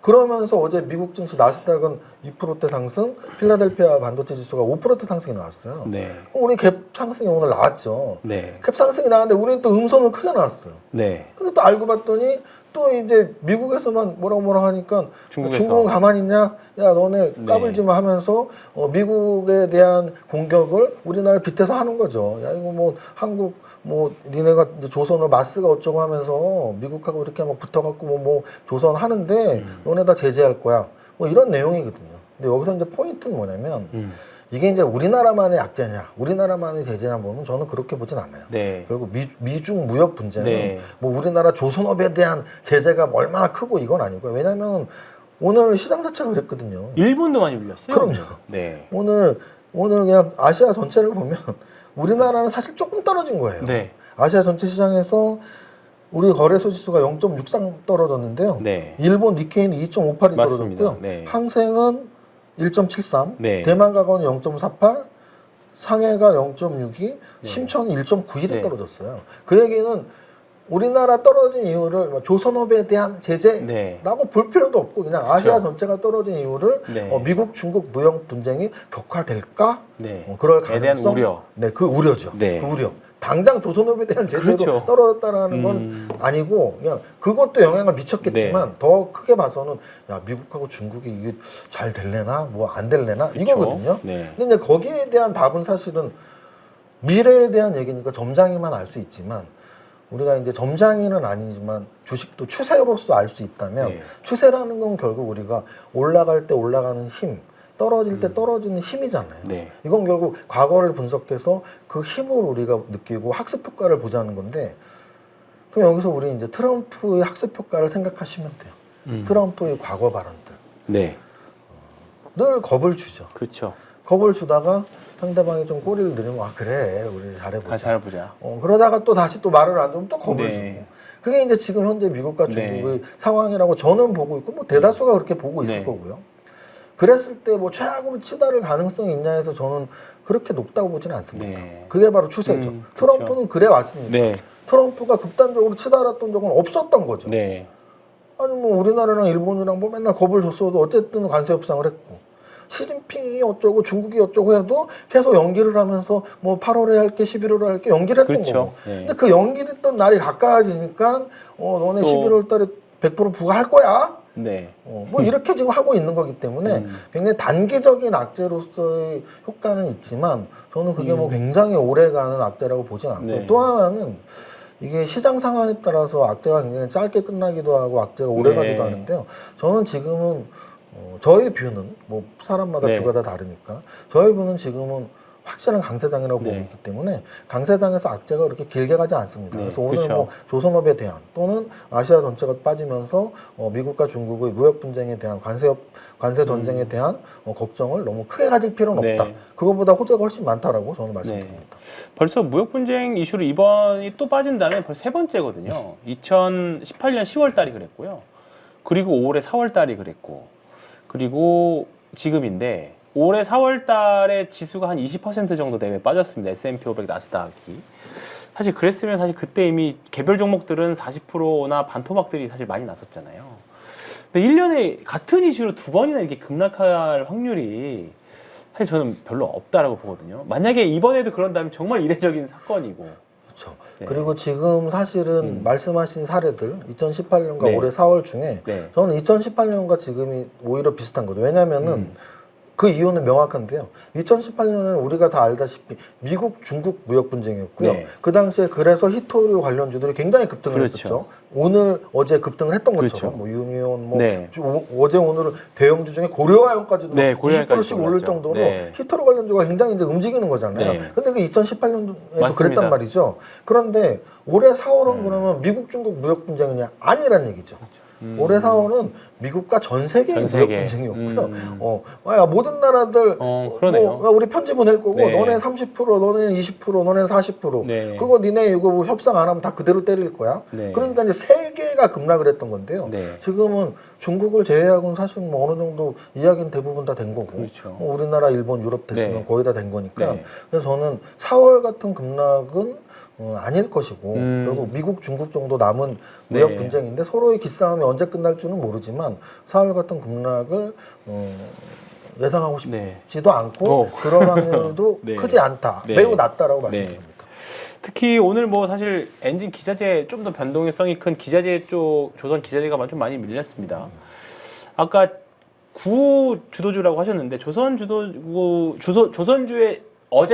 그러면서 어제 미국 증시 나스닥은 2%대 상승, 필라델피아 반도체 지수가 5%대 상승이 나왔어요. 네. 그럼 우리 갭 상승이 오늘 나왔죠. 네. 갭 상승이 나왔는데 우리는 또 음성은 크게 나왔어요. 네. 근데 또 알고 봤더니 또 이제 미국에서만 뭐라 하니까 중국에서. 중국은 가만히 있냐? 야 너네 네. 까불지 마 하면서 미국에 대한 공격을 우리나라를 빗대서 하는 거죠. 야 이거 뭐 한국 뭐 니네가 이제 조선을 마스가 어쩌고 하면서 미국하고 이렇게 막 붙어갖고 뭐 조선 하는데 너네 다 제재할 거야. 뭐 이런 내용이거든요. 근데 여기서 이제 포인트는 뭐냐면 이게 이제 우리나라만의 약재냐, 우리나라만의 제재냐 보면 저는 그렇게 보진 않아요. 네. 결국 미중 무역 분쟁은 네. 뭐 우리나라 조선업에 대한 제재가 얼마나 크고 이건 아니고요. 왜냐하면 오늘 시장 자체가 그랬거든요. 일본도 많이 불렸어요. 그럼요. 네. 오늘 그냥 아시아 전체를 보면 우리나라는 사실 조금 떨어진 거예요. 네. 아시아 전체 시장에서 우리 거래소 지수가 0.63 떨어졌는데요. 네. 일본 니케이는 2.58이 맞습니다. 떨어졌고요. 네. 항생은 1.73, 네. 대만 가건은 0.48, 상해가 0.62, 심천은 1.91이 네. 떨어졌어요. 그 얘기는 우리나라 떨어진 이유를 조선업에 대한 제재라고 네. 볼 필요도 없고 그냥 아시아 그렇죠. 전체가 떨어진 이유를 네. 미국, 중국 무역 분쟁이 격화될까? 네. 그럴 에 대한 가능성? 우려. 네, 그 우려죠. 네. 그 우려. 당장 조선업에 대한 제재로 그렇죠. 떨어졌다라는 건 아니고 그냥 그것도 영향을 미쳤겠지만 네. 더 크게 봐서는 야 미국하고 중국이 이게 잘 될래나 뭐 안 될래나 이거거든요. 네. 근데 이제 거기에 대한 답은 사실은 미래에 대한 얘기니까 점장이만 알 수 있지만 우리가 이제 점장이는 아니지만 주식도 추세로서 알 수 있다면 네. 추세라는 건 결국 우리가 올라갈 때 올라가는 힘, 떨어질 때 떨어지는 힘이잖아요. 네. 이건 결국 과거를 분석해서 그 힘을 우리가 느끼고 학습 효과를 보자는 건데 그럼 여기서 우리 이제 트럼프의 학습 효과를 생각하시면 돼요. 트럼프의 과거 발언들. 네. 늘 겁을 주죠. 그렇죠. 겁을 주다가 상대방이 좀 꼬리를 내리면 아 그래 우리 잘해보자. 잘 보자. 그러다가 또 다시 또 말을 안 들으면 또 겁을 네. 주고. 그게 이제 지금 현재 미국과 네. 중국의 상황이라고 저는 보고 있고 뭐 대다수가 그렇게 보고 있을 네. 거고요. 그랬을 때 뭐 최악으로 치달을 가능성이 있냐 해서 저는 그렇게 높다고 보지는 않습니다. 네. 그게 바로 추세죠. 그렇죠. 트럼프는 그래 왔으니까. 네. 트럼프가 극단적으로 치달았던 적은 없었던 거죠. 네. 아니 뭐 우리나라랑 일본이랑 뭐 맨날 겁을 줬어도 어쨌든 관세 협상을 했고 시진핑이 어쩌고 중국이 어쩌고 해도 계속 연기를 하면서 뭐 8월에 할게 11월에 할게 연기를 했던 그렇죠. 거고. 네. 근데 그 연기됐던 날이 가까워지니까 너네 또 11월 달에 100% 부과할 거야. 네. 뭐 이렇게 지금 하고 있는 거기 때문에 굉장히 단기적인 악재로서의 효과는 있지만 저는 그게 뭐 굉장히 오래가는 악재라고 보진 않고 네. 또 하나는 이게 시장 상황에 따라서 악재가 굉장히 짧게 끝나기도 하고 악재가 오래 네. 가기도 하는데요. 저는 지금은 저의 뷰는 뭐 사람마다 네. 뷰가 다 다르니까 저의 뷰는 지금은 확실한 강세장이라고 네. 보고 있기 때문에 강세장에서 악재가 그렇게 길게 가지 않습니다. 네, 그래서 오늘 그렇죠. 뭐 조선업에 대한 또는 아시아 전체가 빠지면서 미국과 중국의 무역 분쟁에 대한 관세 전쟁에 대한 걱정을 너무 크게 가질 필요는 네. 없다. 그거보다 호재가 훨씬 많다라고 저는 말씀드립니다. 벌써 무역 분쟁 이슈로 이번이 또 빠진 다음에 벌써 세 번째거든요. 2018년 10월 달이 그랬고요. 그리고 올해 4월 달이 그랬고, 그리고 지금인데 올해 4월 달에 지수가 한 20% 정도 대회 빠졌습니다. S&P 500 나스닥이. 사실 그랬으면 사실 그때 이미 개별 종목들은 40%나 반토막들이 사실 많이 났었잖아요. 근데 1년에 같은 이슈로 두 번이나 이렇게 급락할 확률이 사실 저는 별로 없다라고 보거든요. 만약에 이번에도 그런다면 정말 이례적인 사건이고. 그렇죠. 네. 그리고 지금 사실은 말씀하신 사례들 2018년과 네. 올해 4월 중에 네. 저는 2018년과 지금이 오히려 비슷한 거죠. 왜냐하면은 그 이유는 명확한데요. 2018년에는 우리가 다 알다시피 미국, 중국 무역 분쟁이었고요. 네. 그 당시에 그래서 히토류 관련주들이 굉장히 급등을 그렇죠. 했었죠. 오늘, 어제 급등을 했던 그렇죠. 것처럼 뭐 유니온, 뭐 네. 어제 오늘은 대형주 중에 고려아연까지도 네, 막 고려아연까지 20%씩 오를 올랐죠. 정도로 네. 히토류 관련주가 굉장히 이제 움직이는 거잖아요. 네. 근데 그 2018년에도 맞습니다. 그랬단 말이죠. 그런데 올해 4월은 그러면 미국, 중국 무역 분쟁이냐? 아니란 얘기죠. 올해 4월은 미국과 전 세계의 전 세계. 무역 분쟁이었고요. 야, 모든 나라들 그러네요. 뭐, 우리 편지 보낼 거고 네. 너네 30%, 너네 20%, 너네 40%. 네. 그거 니네 이거 뭐 협상 안 하면 다 그대로 때릴 거야. 네. 그러니까 이제 세계가 급락을 했던 건데요. 네. 지금은 중국을 제외하고는 사실 뭐 어느 정도 이야기는 대부분 다 된 거고. 그렇죠. 뭐 우리나라, 일본, 유럽 됐으면 네. 거의 다 된 거니까. 네. 그래서 저는 4월 같은 급락은 아닐 것이고 결국 미국, 중국 정도 남은 무역 네. 분쟁인데 서로의 기싸움이 언제 끝날지는 모르지만 4월 같은 급락을 예상하고 네. 싶지도 않고 그런 확률도 네. 크지 않다. 네. 매우 낮다라고 네. 말씀드립니다. 특히 오늘 뭐 사실 엔진 기자재 좀 더 변동성이 큰 기자재 쪽 조선 기자재가 좀 많이 밀렸습니다. 아까 구 주도주라고 하셨는데 조선주의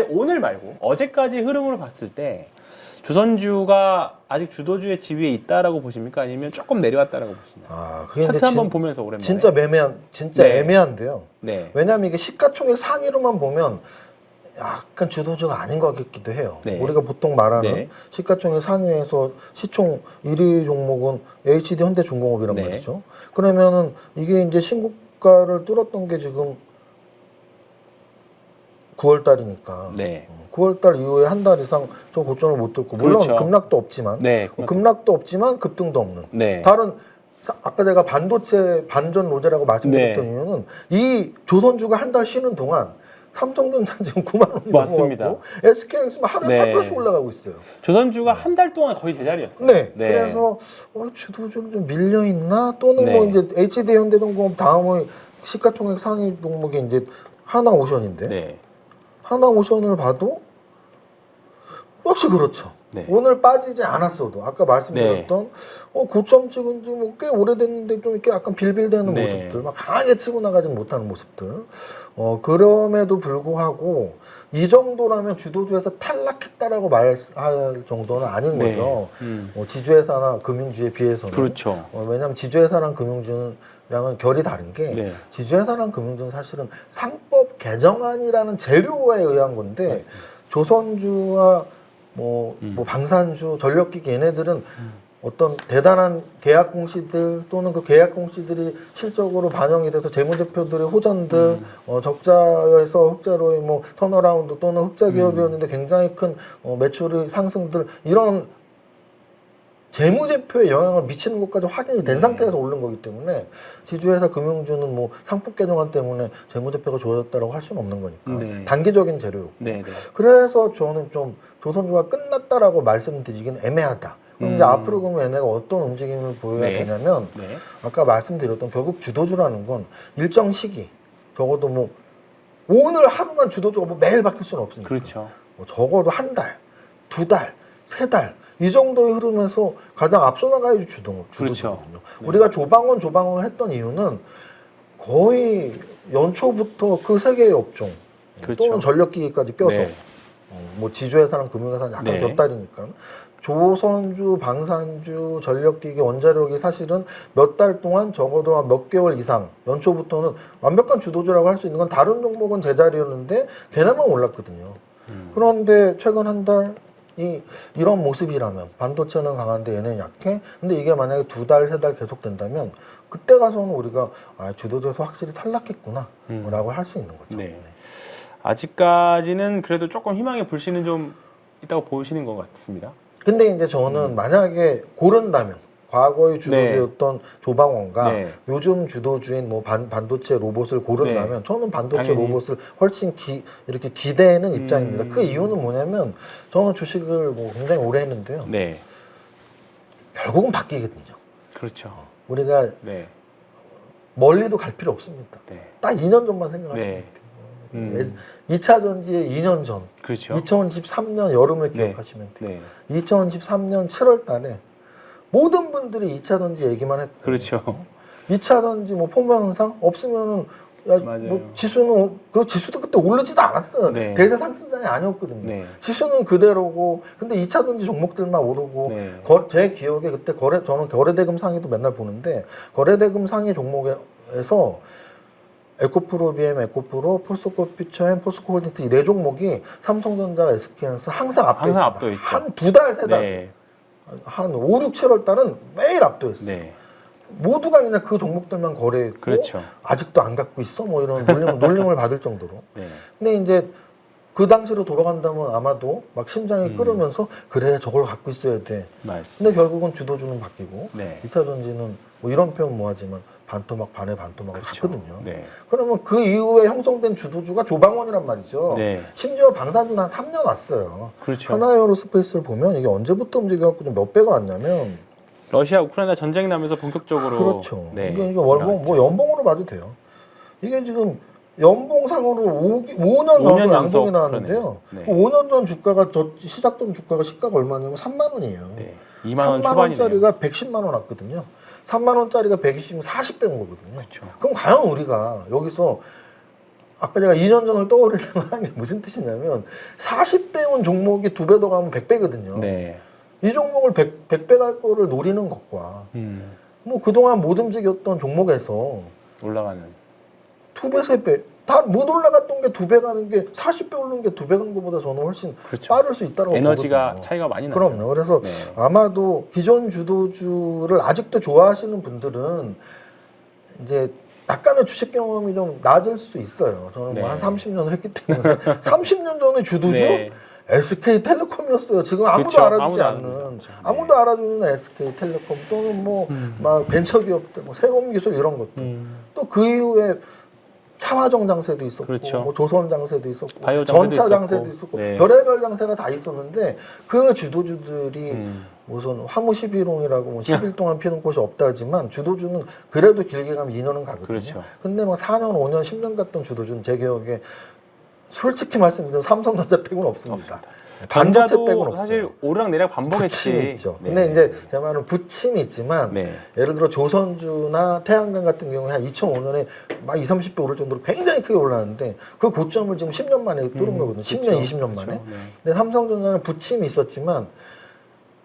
오늘 말고 어제까지 흐름으로 봤을 때 조선주가 아직 주도주의 지위에 있다라고 보십니까? 아니면 조금 내려왔다라고 보시나요? 그게 차트 이제 한번 보면서 오랜만에. 진짜 네. 애매한데요. 네. 왜냐하면 이게 시가총액 상위로만 보면 약간 주도주가 아닌 것 같기도 해요. 네. 우리가 보통 말하는 네. 시가총액 상위에서 시총 1위 종목은 HD 현대중공업이란 네. 말이죠. 그러면은 이게 이제 신고가를 뚫었던 게 지금 9월 달이니까. 네. 9월 달 이후에 한 달 이상 저 고점을 못 뚫고 물론 그렇죠. 급락도 없지만 네. 급락도 없지만 급등도 없는 네. 다른 아까 제가 반도체 반전 로제라고 말씀드렸던 네. 이유는 이 조선주가 한 달 쉬는 동안 삼성전자 지금 9만 원이 맞습니다. 넘어갔고 SK하이닉스는 하루에 네. 8%씩 올라가고 있어요. 조선주가 한 달 동안 거의 제자리였어요. 네. 그래서 주도주는 좀 밀려 있나 또는 네. 뭐 이제 HD 현대중공업 다음의 시가총액 상위 종목이 이제 하나오션인데 네. 하나오션을 봐도 역시 그렇죠. 네. 오늘 빠지지 않았어도 아까 말씀드렸던 고점 찍은 지 뭐 꽤 오래됐는데 좀 이렇게 약간 빌빌대는 네. 모습들, 막 강하게 치고 나가진 못하는 모습들. 그럼에도 불구하고 이 정도라면 주도주에서 탈락했다라고 말할 정도는 아닌 네. 거죠. 지주회사나 금융주에 비해서는. 그렇죠. 왜냐하면 지주회사랑 금융주랑은 결이 다른 게 네. 지주회사랑 금융주는 사실은 상법 개정안이라는 재료에 의한 건데 맞습니다. 조선주와 뭐 방산주, 전력기기 얘네들은 어떤 대단한 계약 공시들 또는 그 계약 공시들이 실적으로 반영이 돼서 재무제표들의 호전들, 적자에서 흑자로의 뭐 턴어라운드 또는 흑자 기업이었는데 굉장히 큰 매출의 상승들 이런 재무제표에 영향을 미치는 것까지 확인이 된 상태에서 오른 거기 때문에 지주회사 금융주는 뭐 상법 개정안 때문에 재무제표가 좋아졌다고 할 수는 없는 거니까 네. 단기적인 재료였고 네. 그래서 저는 좀 조선주가 끝났다라고 말씀드리긴 애매하다. 그럼 이제 앞으로 그러면 얘네가 어떤 움직임을 보여야 네. 되냐면 네. 아까 말씀드렸던 결국 주도주라는 건 일정 시기 적어도 뭐 오늘 하루만 주도주가 뭐 매일 바뀔 수는 없으니까 그렇죠. 뭐 적어도 한 달, 두 달, 세 달 이 정도의 흐름에서 가장 앞서 나가야지 주도주거든요. 그렇죠. 네. 우리가 조방원을 했던 이유는 거의 연초부터 그 세 개의 업종 그렇죠. 또는 전력기기까지 껴서 네. 뭐 지주회사랑 금융회사는 약간 네. 곁다리니까 조선주, 방산주, 전력기기, 원자력이 사실은 몇 달 동안 적어도 한 몇 개월 이상 연초부터는 완벽한 주도주라고 할 수 있는 건 다른 종목은 제자리였는데 걔네만 올랐거든요. 그런데 최근 한 달이 이런 모습이라면 반도체는 강한데 얘는 약해. 근데 이게 만약에 2달, 3달 계속된다면 그때 가서는 우리가 주도주에서 확실히 탈락했구나 라고 할 수 있는 거죠. 네. 아직까지는 그래도 조금 희망의 불씨는 좀 있다고 보시는 것 같습니다. 근데 이제 저는 만약에 고른다면 과거의 주도주였던 조방원과 네. 요즘 주도주인 뭐 반도체 로봇을 고른다면 저는 반도체 당연히. 로봇을 훨씬 이렇게 기대는 입장입니다. 그 이유는 뭐냐면 저는 주식을 뭐 굉장히 오래 했는데요. 네. 결국은 바뀌거든요. 그렇죠. 우리가 네. 멀리도 갈 필요 없습니다. 네. 딱 2년 전만 생각하시면 네. 돼요. 2차 전지의 2년 전, 그렇죠. 2013년 여름을 네. 기억하시면 돼요. 네. 2013년 7월 달에 모든 분들이 2차 전지 얘기만 했고 그렇죠. 2차 전지 뭐 포모 현상 없으면은 맞아요. 뭐 지수는 그 지수도 그때 오르지도 않았어요. 네. 대세 상승장이 아니었거든요. 네. 지수는 그대로고 근데 2차 전지 종목들만 오르고 네. 제 기억에 그때 저는 거래대금 상위도 맨날 보는데 거래대금 상위 종목에서 에코프로, BM, 에코프로, 포스코 퓨처엠, 포스코 홀딩스 이 네 종목이 삼성전자와 SK하이닉스 항상 앞에 항상 있습니다. 앞도 있죠. 한 2달, 3달, 네. 한 5, 6, 7월 달은 매일 앞도했어요. 네. 모두가 그냥 그 종목들만 거래했고 그렇죠. 아직도 안 갖고 있어? 뭐 이런 놀림을 받을 정도로. 네. 근데 이제 그 당시로 돌아간다면 아마도 막 심장이 끓으면서 그래 저걸 갖고 있어야 돼. 맞습니다. 근데 결국은 주도주는 바뀌고 네. 2차 전지는 뭐 이런 표현 뭐하지만 반토막 반에 반토막을 그렇죠. 갔거든요. 네. 그러면 그 이후에 형성된 주도주가 조방원이란 말이죠. 네. 심지어 방산주는 한 3년 왔어요. 그렇죠. 하나에어로스페이스를 보면 이게 언제부터 움직여갖고 좀 몇 배가 왔냐면 러시아 우크라이나 전쟁 나면서 본격적으로 그렇죠. 네. 이게 월봉 뭐 연봉으로 봐도 돼요. 이게 지금 연봉상으로 5년 연속 양봉이 나왔는데요. 네. 5년 전 주가가 시작된 주가가 시가가 얼마냐면 3만 원이에요. 네. 2만 원 3만 초반이네요. 원짜리가 110만 원 왔거든요. 3만 원짜리가 120면 40배 온 거거든요. 그렇죠. 그럼 과연 우리가 여기서 아까 제가 2년 전을 떠올리려고 하는 게 무슨 뜻이냐면 40배 온 종목이 2배 더 가면 100배거든요. 네. 이 종목을 100배 갈 거를 노리는 것과 뭐 그동안 못 움직였던 종목에서 올라가는 2배, 3배 다 못 올라갔던 게 2배 가는 게 40배 오르는 게 2배 간 것보다 저는 훨씬 그렇죠. 빠를 수 있다고 에너지가 보거든요. 차이가 많이 나죠. 그럼요. 그래서 네. 아마도 기존 주도주를 아직도 좋아하시는 분들은 이제 약간의 주식 경험이 좀 낮을 수 있어요. 저는 뭐 네. 한 30년을 했기 때문에 30년 전에 주도주 네. SK텔레콤이었어요. 지금 아무도 그쵸. 알아주지 아무도 않는 안 알아주죠. 아무도 알아주는 SK텔레콤 또는 뭐 막 벤처기업들, 뭐 새로운기술 이런 것들. 또 그 이후에 차화정 장세도 있었고, 그렇죠. 뭐 조선 장세도 있었고, 바이오 장세도 전차 있었고. 장세도 있었고, 네. 별의별 장세가 다 있었는데 그 주도주들이 무슨 화무 11홍이라고 뭐 10일 동안 피는 꽃이 없다 하지만 주도주는 그래도 길게 가면 2년은 가거든요. 그렇죠. 근데 뭐 4년, 5년, 10년 갔던 주도주는 제 기억에 솔직히 말씀드리면 삼성전자 빼고는 없습니다. 반도체 빼고는 전자도 없어요. 사실 오르락내락 반복했지. 부침이 있죠. 네. 근데 이제 제 말은 부침이 있지만 네. 예를 들어 조선주나 태양광 같은 경우에 한 2005년에 막 20, 30배 오를 정도로 굉장히 크게 올랐는데 그 고점을 지금 10년 만에 뚫은 거거든요. 10년, 20년 만에. 네. 근데 삼성전자는 부침이 있었지만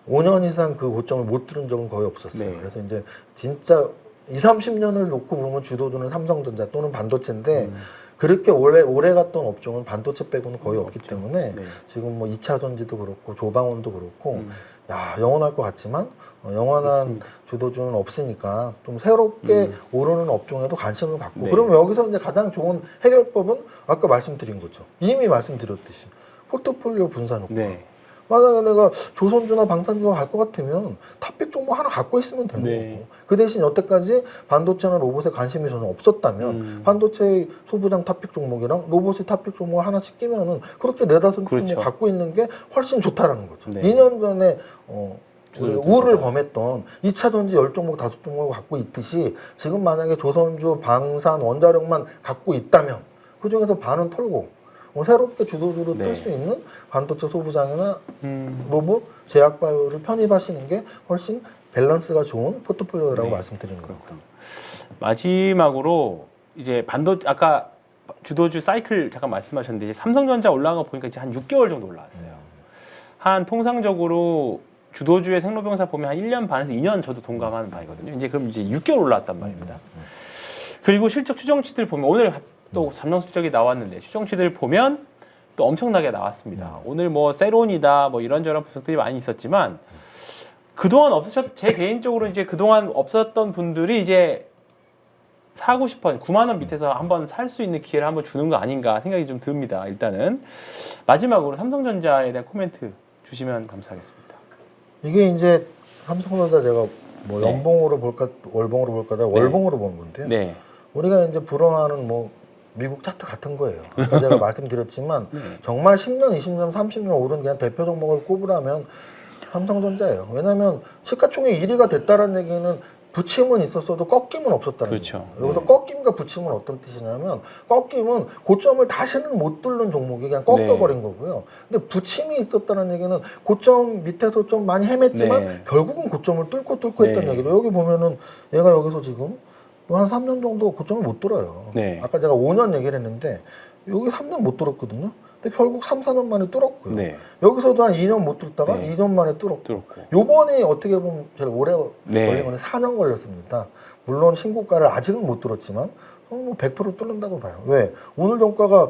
5년 이상 그 고점을 못 뚫은 적은 거의 없었어요. 네. 그래서 이제 진짜 20, 30년을 놓고 보면 주도주는 삼성전자 또는 반도체인데 그렇게 오래 갔던 업종은 반도체 빼고는 거의 없기 때문에 네. 지금 뭐 2차 전지도 그렇고 조방원도 그렇고 야 영원할 것 같지만 영원한 주도주는 없으니까 좀 새롭게 오르는 업종에도 관심을 갖고 네. 그러면 여기서 이제 가장 좋은 해결법은 아까 말씀드린 거죠. 이미 말씀드렸듯이 포트폴리오 분산 효과. 네. 만약에 내가 조선주나 방산주가 갈 것 같으면 탑픽 종목 하나 갖고 있으면 되는 네. 거고 그 대신 여태까지 반도체나 로봇에 관심이 전혀 없었다면 반도체의 소부장 탑픽 종목이랑 로봇의 탑픽 종목을 하나씩 끼면은 그렇게 네다섯 그렇죠. 종목 갖고 있는 게 훨씬 좋다라는 거죠. 네. 2년 전에 우를 주도주들보다. 범했던 2차 전지 10종목, 5종목을 갖고 있듯이 지금 만약에 조선주, 방산, 원자력만 갖고 있다면 그중에서 반은 털고 새롭게 주도주로 네. 뜰 수 있는 반도체 소부장이나 로봇, 제약바이오를 편입하시는 게 훨씬 밸런스가 좋은 포트폴리오라고 네. 말씀드리는 겁니다. 마지막으로 이제 아까 주도주 사이클 잠깐 말씀하셨는데 이제 삼성전자 올라간 거 보니까 이제 한 6개월 정도 올라왔어요. 한 통상적으로 주도주의 생로병사 보면 한 1년 반에서 2년 저도 동감하는 바이거든요. 이제 그럼 이제 6개월 올라왔단 말입니다. 그리고 실적 추정치들 보면 오늘 또 삼성 실적이 나왔는데 추정치들 보면 또 엄청나게 나왔습니다. 오늘 뭐 세론이다 뭐 이런저런 분석들이 많이 있었지만 그동안 제 개인적으로 이제 그동안 없었던 분들이 이제 사고 싶어 9만 원 밑에서 한번 살 수 있는 기회를 한번 주는 거 아닌가 생각이 좀 듭니다. 일단은 마지막으로 삼성전자에 대한 코멘트 주시면 감사하겠습니다. 이게 이제 삼성전자 제가 뭐 네. 연봉으로 볼까 월봉으로 볼까 다 월봉으로 보는 건데요. 네. 우리가 이제 불어하는 뭐 미국 차트 같은 거예요. 아까 제가 말씀드렸지만 정말 10년, 20년, 30년 오른 그냥 대표 종목을 꼽으라면 삼성전자예요. 왜냐하면 시가총액 1위가 됐다는 얘기는 부침은 있었어도 꺾임은 없었다는 그렇죠. 거예요. 여기서 꺾임과 부침은 어떤 뜻이냐면 꺾임은 고점을 다시는 못 뚫는 종목이 그냥 꺾여버린 거고요. 근데 부침이 있었다는 얘기는 고점 밑에서 좀 많이 헤맸지만 결국은 고점을 뚫고 했던 얘기로 여기 보면은 얘가 여기서 지금 한 3년 정도 고점을 못 뚫어요. 네. 아까 제가 5년 얘기를 했는데 여기 3년 못 뚫었거든요. 근데 결국 3, 4년 만에 뚫었고요. 네. 여기서도 한 2년 못 뚫다가 2년 만에 뚫었고. 요번에 어떻게 보면 제일 오래 걸린 건 4년 걸렸습니다. 물론 신고가를 아직은 못 뚫었지만 뭐 100% 뚫는다고 봐요. 왜? 오늘 종가가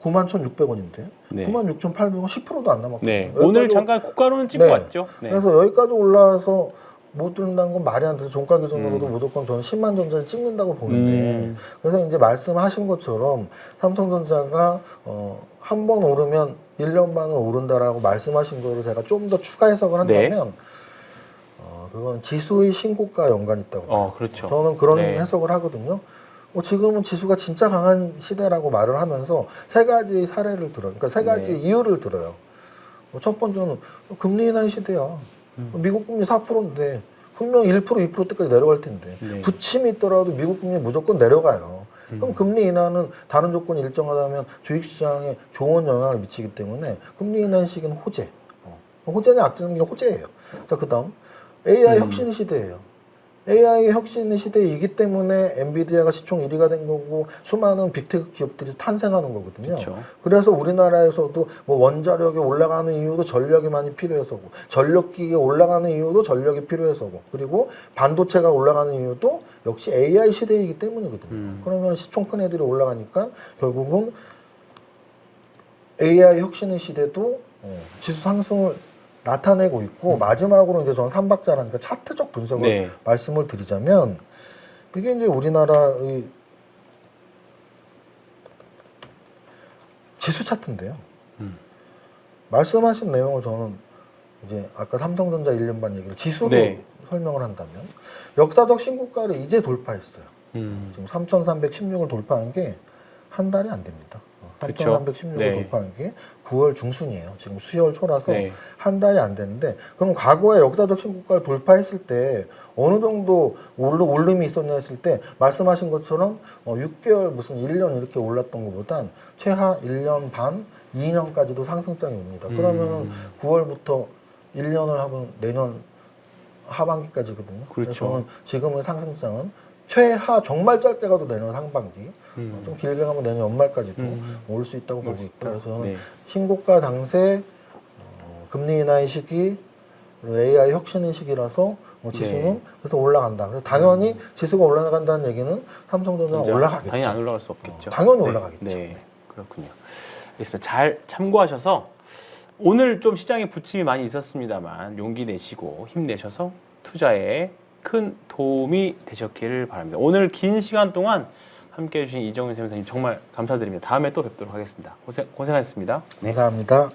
91,600원인데 96,800원 10%도 안 남았거든요. 네. 오늘 잠깐 고가로는 찍고 왔죠. 네. 그래서 여기까지 올라와서 못 뚫는다는 건 말이 안 돼서 종가 기준으로도 무조건 저는 10만 전자를 찍는다고 보는데 그래서 이제 말씀하신 것처럼 삼성전자가 한 번 오르면 1년 반은 오른다라고 말씀하신 거를 제가 좀 더 추가 해석을 한다면 그건 지수의 신고가 연관이 있다고 봐요. 그렇죠. 저는 그런 해석을 하거든요. 지금은 지수가 진짜 강한 시대라고 말을 하면서 세 가지 사례를 들어요. 그러니까 세 가지 이유를 들어요. 첫 번째는 금리 인하의 시대야. 미국 금리 4%인데 분명 1%, 2%대까지 내려갈 텐데 부침이 있더라도 미국 금리 무조건 내려가요. 그럼 금리 인하는 다른 조건이 일정하다면 주식시장에 좋은 영향을 미치기 때문에 금리 인하 시기는 호재. 호재냐 악재냐 호재예요. 자, 그 다음 AI 혁신의 시대예요. AI 혁신의 시대이기 때문에 엔비디아가 시총 1위가 된 거고 수많은 빅테크 기업들이 탄생하는 거거든요. 그렇죠. 그래서 우리나라에서도 뭐 원자력이 올라가는 이유도 전력이 많이 필요해서고 전력기가 올라가는 이유도 전력이 필요해서고 그리고 반도체가 올라가는 이유도 역시 AI 시대이기 때문이거든요. 그러면 시총 큰 애들이 올라가니까 결국은 AI 혁신의 시대도 지수 상승을 나타내고 있고 마지막으로 이제 저는 삼박자라니까 차트적 분석을 말씀을 드리자면 이게 이제 우리나라의 지수 차트인데요. 말씀하신 내용을 저는 이제 아까 삼성전자 1년 반 얘기를 지수로 설명을 한다면 역사적 신고가를 이제 돌파했어요. 지금 3,316을 돌파한 게 한 달이 안 됩니다. 3,316을 돌파한 게 9월 중순이에요. 지금 수요일 초라서 한 달이 안 되는데 그럼 과거에 역사적 신고가를 돌파했을 때 어느 정도 오름이 있었냐 했을 때 말씀하신 것처럼 6개월 무슨 1년 이렇게 올랐던 것보단 최하 1년 반, 2년까지도 상승장이 옵니다. 그러면은 9월부터 1년을 하면 내년 하반기까지거든요. 그래서 저는 지금의 상승장은 최하 정말 짧게 가도 내년 상반기, 좀 길게 가면 내년 연말까지도 올 수 있다고 보고 있고 그래서 저는 신고가 당세 금리 인하의 시기, 그리고 AI 혁신의 시기라서 지수는 그래서 올라간다. 그래서 당연히 지수가 올라간다는 얘기는 삼성전자는 올라가겠죠. 당연히 안 올라갈 수 없겠죠. 당연히 올라가겠죠. 그렇군요. 알겠습니다. 잘 참고하셔서 오늘 좀 시장에 부침이 많이 있었습니다만 용기 내시고 힘내셔서 투자에 큰 도움이 되셨기를 바랍니다. 오늘 긴 시간 동안 함께해 주신 이정윤 세무사님 정말 감사드립니다. 다음에 또 뵙도록 하겠습니다. 고생하셨습니다. 감사합니다.